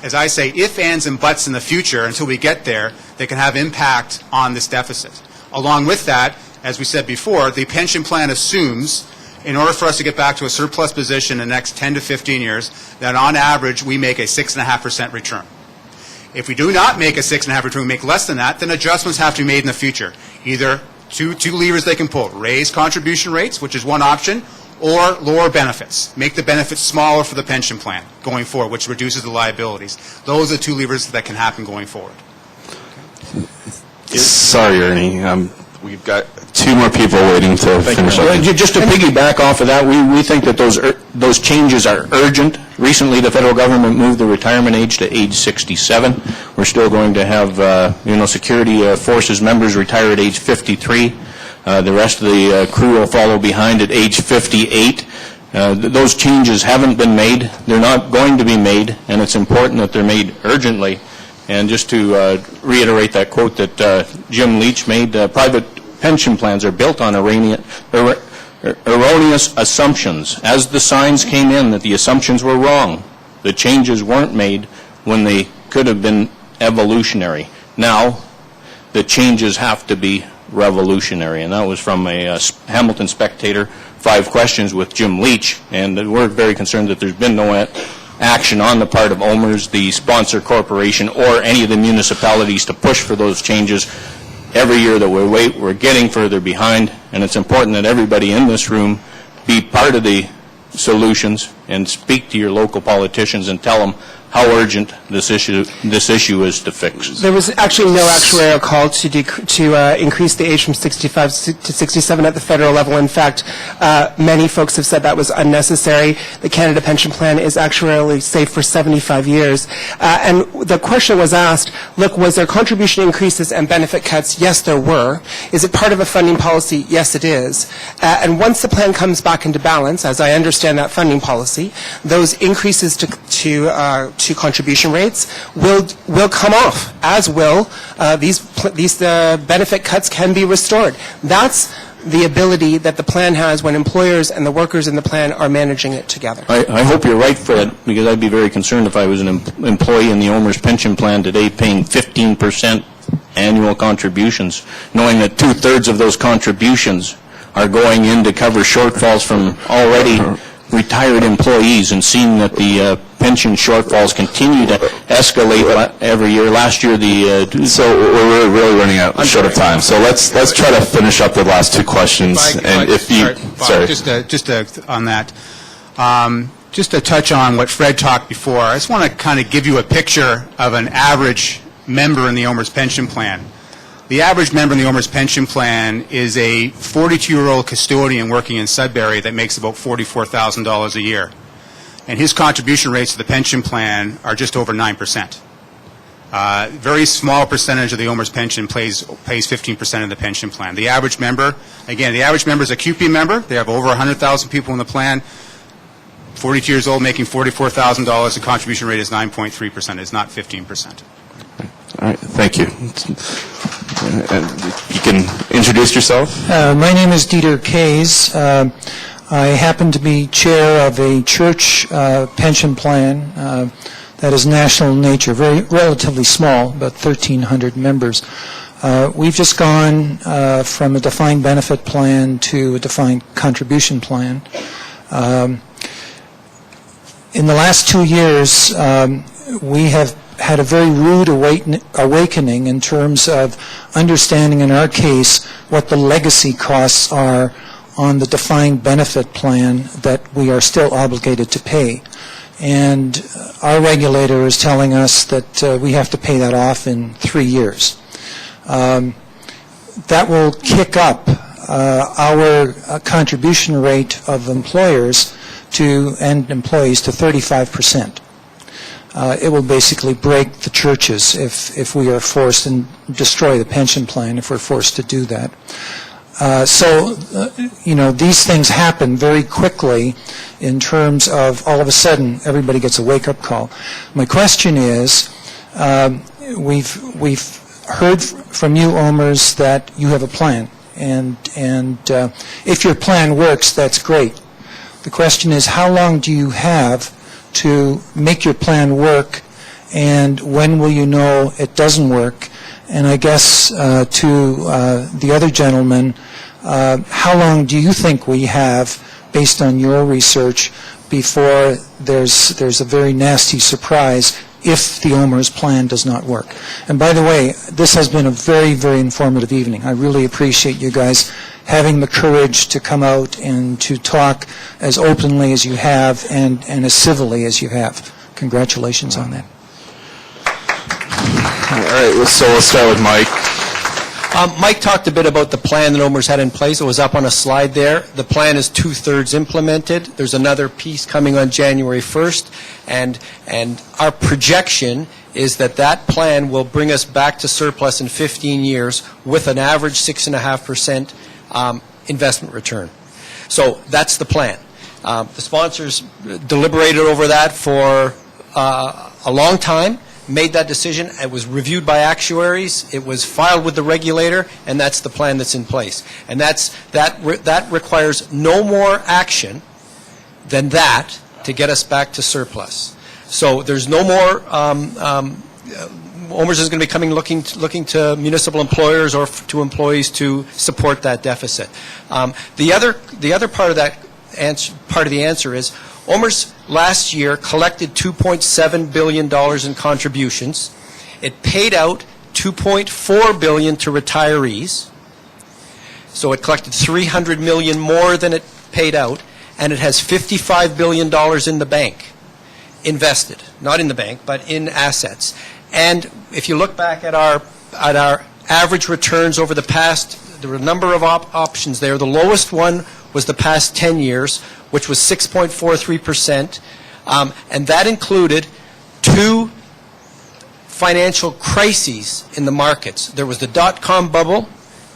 as I say, if, ands, and buts in the future until we get there that can have impact on this deficit. Along with that, as we said before, the pension plan assumes, in order for us to get back to a surplus position in the next 10 to 15 years, that on average we make a 6.5% return. If we do not make a 6.5% return, we make less than that, then adjustments have to be made in the future. Either two levers they can pull: raise contribution rates, which is one option, or lower benefits. Make the benefits smaller for the pension plan going forward, which reduces the liabilities. Those are the two levers that can happen going forward. Sorry, Ernie. We've got two more people waiting to finish up. Just to piggyback off of that, we think that those changes are urgent. Recently, the federal government moved the retirement age to age 67. We're still going to have, security forces members retire at age 53. The rest of the crew will follow behind at age 58. Those changes haven't been made. They're not going to be made, and it's important that they're made urgently. And just to reiterate that quote that Jim Leach made, private pension plans are built on erroneous assumptions. As the signs came in that the assumptions were wrong, the changes weren't made when they could have been evolutionary. Now, the changes have to be revolutionary. And that was from a Hamilton Spectator, 5 questions with Jim Leach. And we're very concerned that there's been no action on the part of OMERS, the sponsor corporation, or any of the municipalities to push for those changes. Every year that we wait, we're getting further behind, and it's important that everybody in this room be part of the solutions and speak to your local politicians and tell them how urgent this issue is to fix. There was actually no actuarial call to increase the age from 65 to 67 at the federal level. In fact, many folks have said that was unnecessary. The Canada Pension Plan is actuarially safe for 75 years. And the question was asked, look, was there contribution increases and benefit cuts? Yes, there were. Is it part of a funding policy? Yes, it is. And once the plan comes back into balance, as I understand that funding policy, those increases to contribution rates will come off, as will these benefit cuts can be restored. That's the ability that the plan has when employers and the workers in the plan are managing it together. I hope you're right, Fred, because I'd be very concerned if I was an employee in the OMERS pension plan today paying 15% annual contributions, knowing that 2/3 of those contributions are going in to cover shortfalls from already retired employees, and seeing that the pension shortfalls continue to escalate every year. Last year, so we're really running out short of time. So let's try to finish up the last 2 questions. On that, just to touch on what Fred talked before, I just want to kind of give you a picture of an average member in the OMERS pension plan. The average member in the OMERS pension plan is a 42-year-old custodian working in Sudbury that makes about $44,000 a year. And his contribution rates to the pension plan are just over 9%. Very small percentage of the OMERS pension pays 15% of the pension plan. The average member, again, the average member is a CUPE member. They have over 100,000 people in the plan. 42 years old, making $44,000. The contribution rate is 9.3%. It's not 15%. All right, thank you. You can introduce yourself. My name is Dieter Kays. I happen to be chair of a church pension plan that is national in nature, relatively small, about 1,300 members. We've just gone from a defined benefit plan to a defined contribution plan. In the last 2 years, we have had a very rude awakening in terms of understanding, in our case, what the legacy costs are on the defined benefit plan that we are still obligated to pay. And our regulator is telling us that we have to pay that off in 3 years. That will kick up our contribution rate of employers and employees to 35%. It will basically break the churches if we are forced, and destroy the pension plan if we're forced to do that. These things happen very quickly in terms of all of a sudden everybody gets a wake-up call. My question is, we've heard from you, OMERS, that you have a plan, and if your plan works, that's great. The question is, how long do you have to make your plan work, and when will you know it doesn't work? And I guess to the other gentleman, how long do you think we have, based on your research, before there's a very nasty surprise if the OMERS plan does not work? And by the way, this has been a very, very informative evening. I really appreciate you guys having the courage to come out and to talk as openly as you have and as civilly as you have. Congratulations on that. All right, so we'll start with Mike. Mike talked a bit about the plan that OMERS had in place. It was up on a slide there. The plan is 2/3 implemented. There's another piece coming on January 1st, and our projection is that plan will bring us back to surplus in 15 years with an average 6.5% investment return. So that's the plan. The sponsors deliberated over that for a long time, made that decision. It was reviewed by actuaries. It was filed with the regulator, and that's the plan that's in place. And that requires no more action than that to get us back to surplus. So there's no more. OMERS is going to be looking to municipal employers or to employees to support that deficit. The other part of that part of the answer is OMERS last year collected $2.7 billion in contributions. It paid out $2.4 billion to retirees. So it collected $300 million more than it paid out, and it has $55 billion in the bank, invested, not in the bank, but in assets. And if you look back at our average returns over the past, there were a number of options there. The lowest one was the past 10 years, which was 6.43%, and that included 2 financial crises in the markets. There was the dot-com bubble,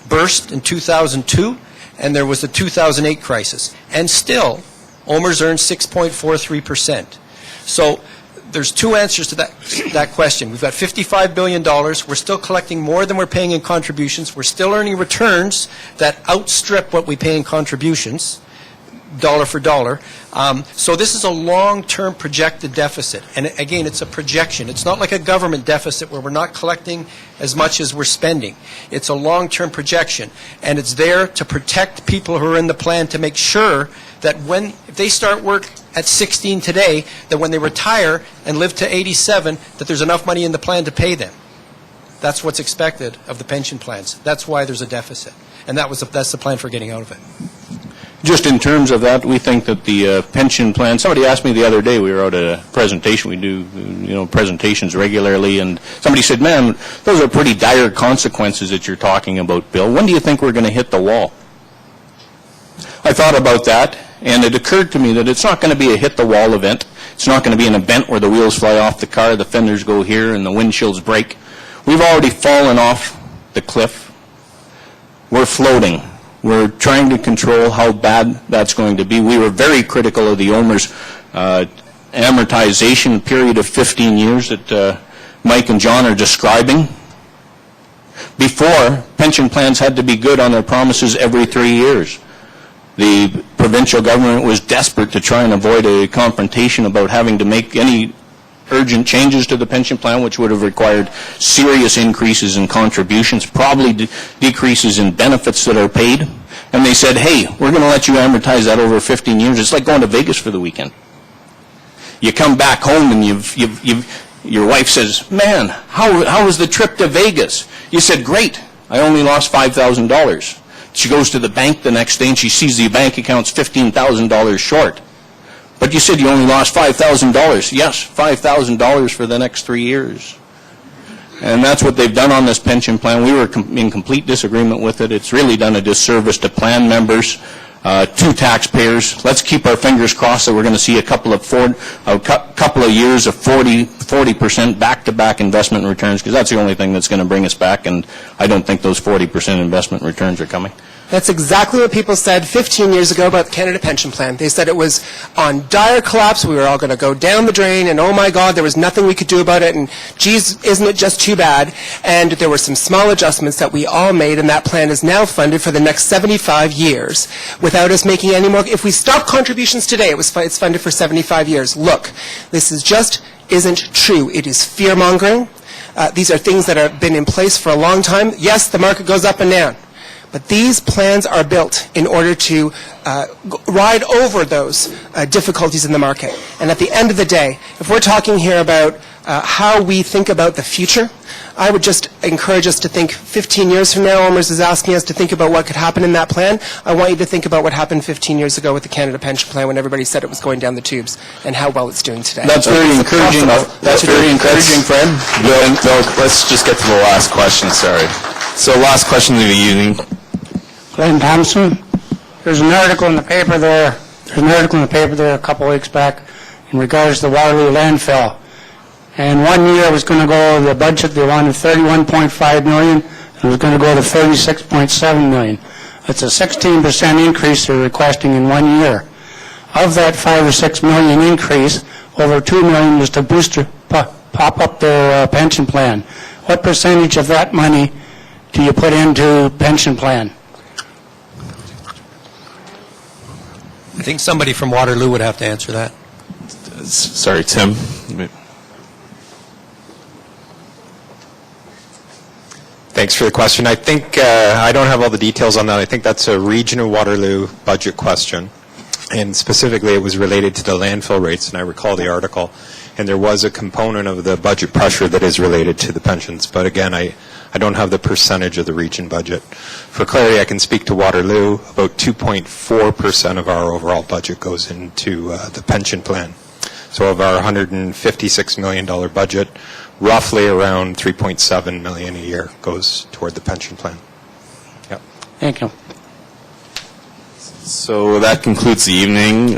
burst in 2002, and there was the 2008 crisis. And still, OMERS earned 6.43%. So there's 2 answers to that question. We've got $55 billion. We're still collecting more than we're paying in contributions. We're still earning returns that outstrip what we pay in contributions, dollar for dollar. So this is a long-term projected deficit. And again, it's a projection. It's not like a government deficit where we're not collecting as much as we're spending. It's a long-term projection. And it's there to protect people who are in the plan, to make sure that if they start work at 16 today, that when they retire and live to 87, that there's enough money in the plan to pay them. That's what's expected of the pension plans. That's why there's a deficit. And that's the plan for getting out of it. Just in terms of that, we think that the pension plan, somebody asked me the other day, we were out at a presentation, we do presentations regularly, and somebody said, man, those are pretty dire consequences that you're talking about, Bill. When do you think we're going to hit the wall? I thought about that, and it occurred to me that it's not going to be a hit-the-wall event. It's not going to be an event where the wheels fly off the car, the fenders go here, and the windshields break. We've already fallen off the cliff. We're floating. We're trying to control how bad that's going to be. We were very critical of the OMERS amortization period of 15 years that Mike and John are describing. Before, pension plans had to be good on their promises every 3 years. The provincial government was desperate to try and avoid a confrontation about having to make any urgent changes to the pension plan, which would have required serious increases in contributions, probably decreases in benefits that are paid. And they said, hey, we're going to let you amortize that over 15 years. It's like going to Vegas for the weekend. You come back home and your wife says, "Man, how was the trip to Vegas?" You said, "Great, I only lost $5,000." She goes to the bank the next day and she sees the bank account's $15,000 short. But you said you only lost $5,000. Yes, $5,000 for the next 3 years. And that's what they've done on this pension plan. We were in complete disagreement with it. It's really done a disservice to plan members, to taxpayers. Let's keep our fingers crossed that we're going to see a couple of years of 40% back-to-back investment returns, because that's the only thing that's going to bring us back, and I don't think those 40% investment returns are coming. That's exactly what people said 15 years ago about the Canada Pension Plan. They said it was on dire collapse, we were all going to go down the drain, and oh my God, there was nothing we could do about it, and geez, isn't it just too bad? And there were some small adjustments that we all made, and that plan is now funded for the next 75 years without us making any more. If we stop contributions today, it's funded for 75 years. Look, this is just isn't true. It is fear-mongering. These are things that have been in place for a long time. Yes, the market goes up and down. But these plans are built in order to ride over those difficulties in the market. And at the end of the day, if we're talking here about how we think about the future, I would just encourage us to think 15 years from now. OMERS is asking us to think about what could happen in that plan. I want you to think about what happened 15 years ago with the Canada Pension Plan when everybody said it was going down the tubes and how well it's doing today. That's very encouraging. That's very encouraging, Fred. Bill, let's just get to the last question, sorry. So last question of the evening. Glenn Thompson. There's an article in the paper there. A couple of weeks back in regards to the Waterloo landfill. And 1 year was going to go, the budget, they wanted $31.5 million, and it was going to go to $36.7 million. It's a 16% increase they're requesting in 1 year. Of that $5 or $6 million increase, over $2 million was to pop up their pension plan. What percentage of that money do you put into pension plan? I think somebody from Waterloo would have to answer that. Sorry, Tim. Thanks for the question. I think I don't have all the details on that. I think that's a regional Waterloo budget question. And specifically, it was related to the landfill rates, and I recall the article. And there was a component of the budget pressure that is related to the pensions. But again, I don't have the percentage of the region budget. For clarity, I can speak to Waterloo. About 2.4% of our overall budget goes into the pension plan. So of our $156 million budget, roughly around $3.7 million a year goes toward the pension plan. Yep. Thank you. So that concludes the evening.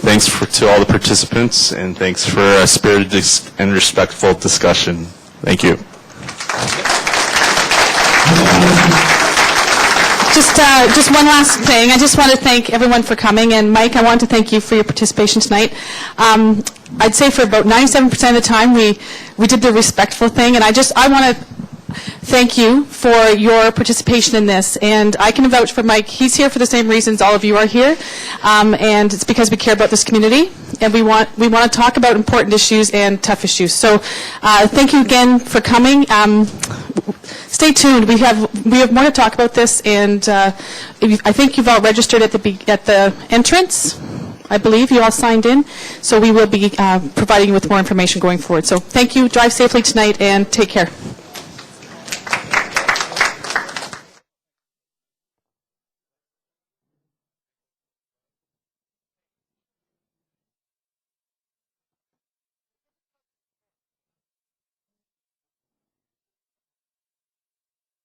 Thanks to all the participants, and thanks for a spirited and respectful discussion. Thank you. Just one last thing. I just want to thank everyone for coming, and Mike, I want to thank you for your participation tonight. I'd say for about 97% of the time we did the respectful thing, and I want to thank you for your participation in this. And I can vouch for Mike. He's here for the same reasons all of you are here, and it's because we care about this community, and we want to talk about important issues and tough issues. So thank you again for coming. Stay tuned. We have more to talk about this, and I think you've all registered at the entrance. I believe you all signed in, so we will be providing you with more information going forward. So thank you. Drive safely tonight, and take care.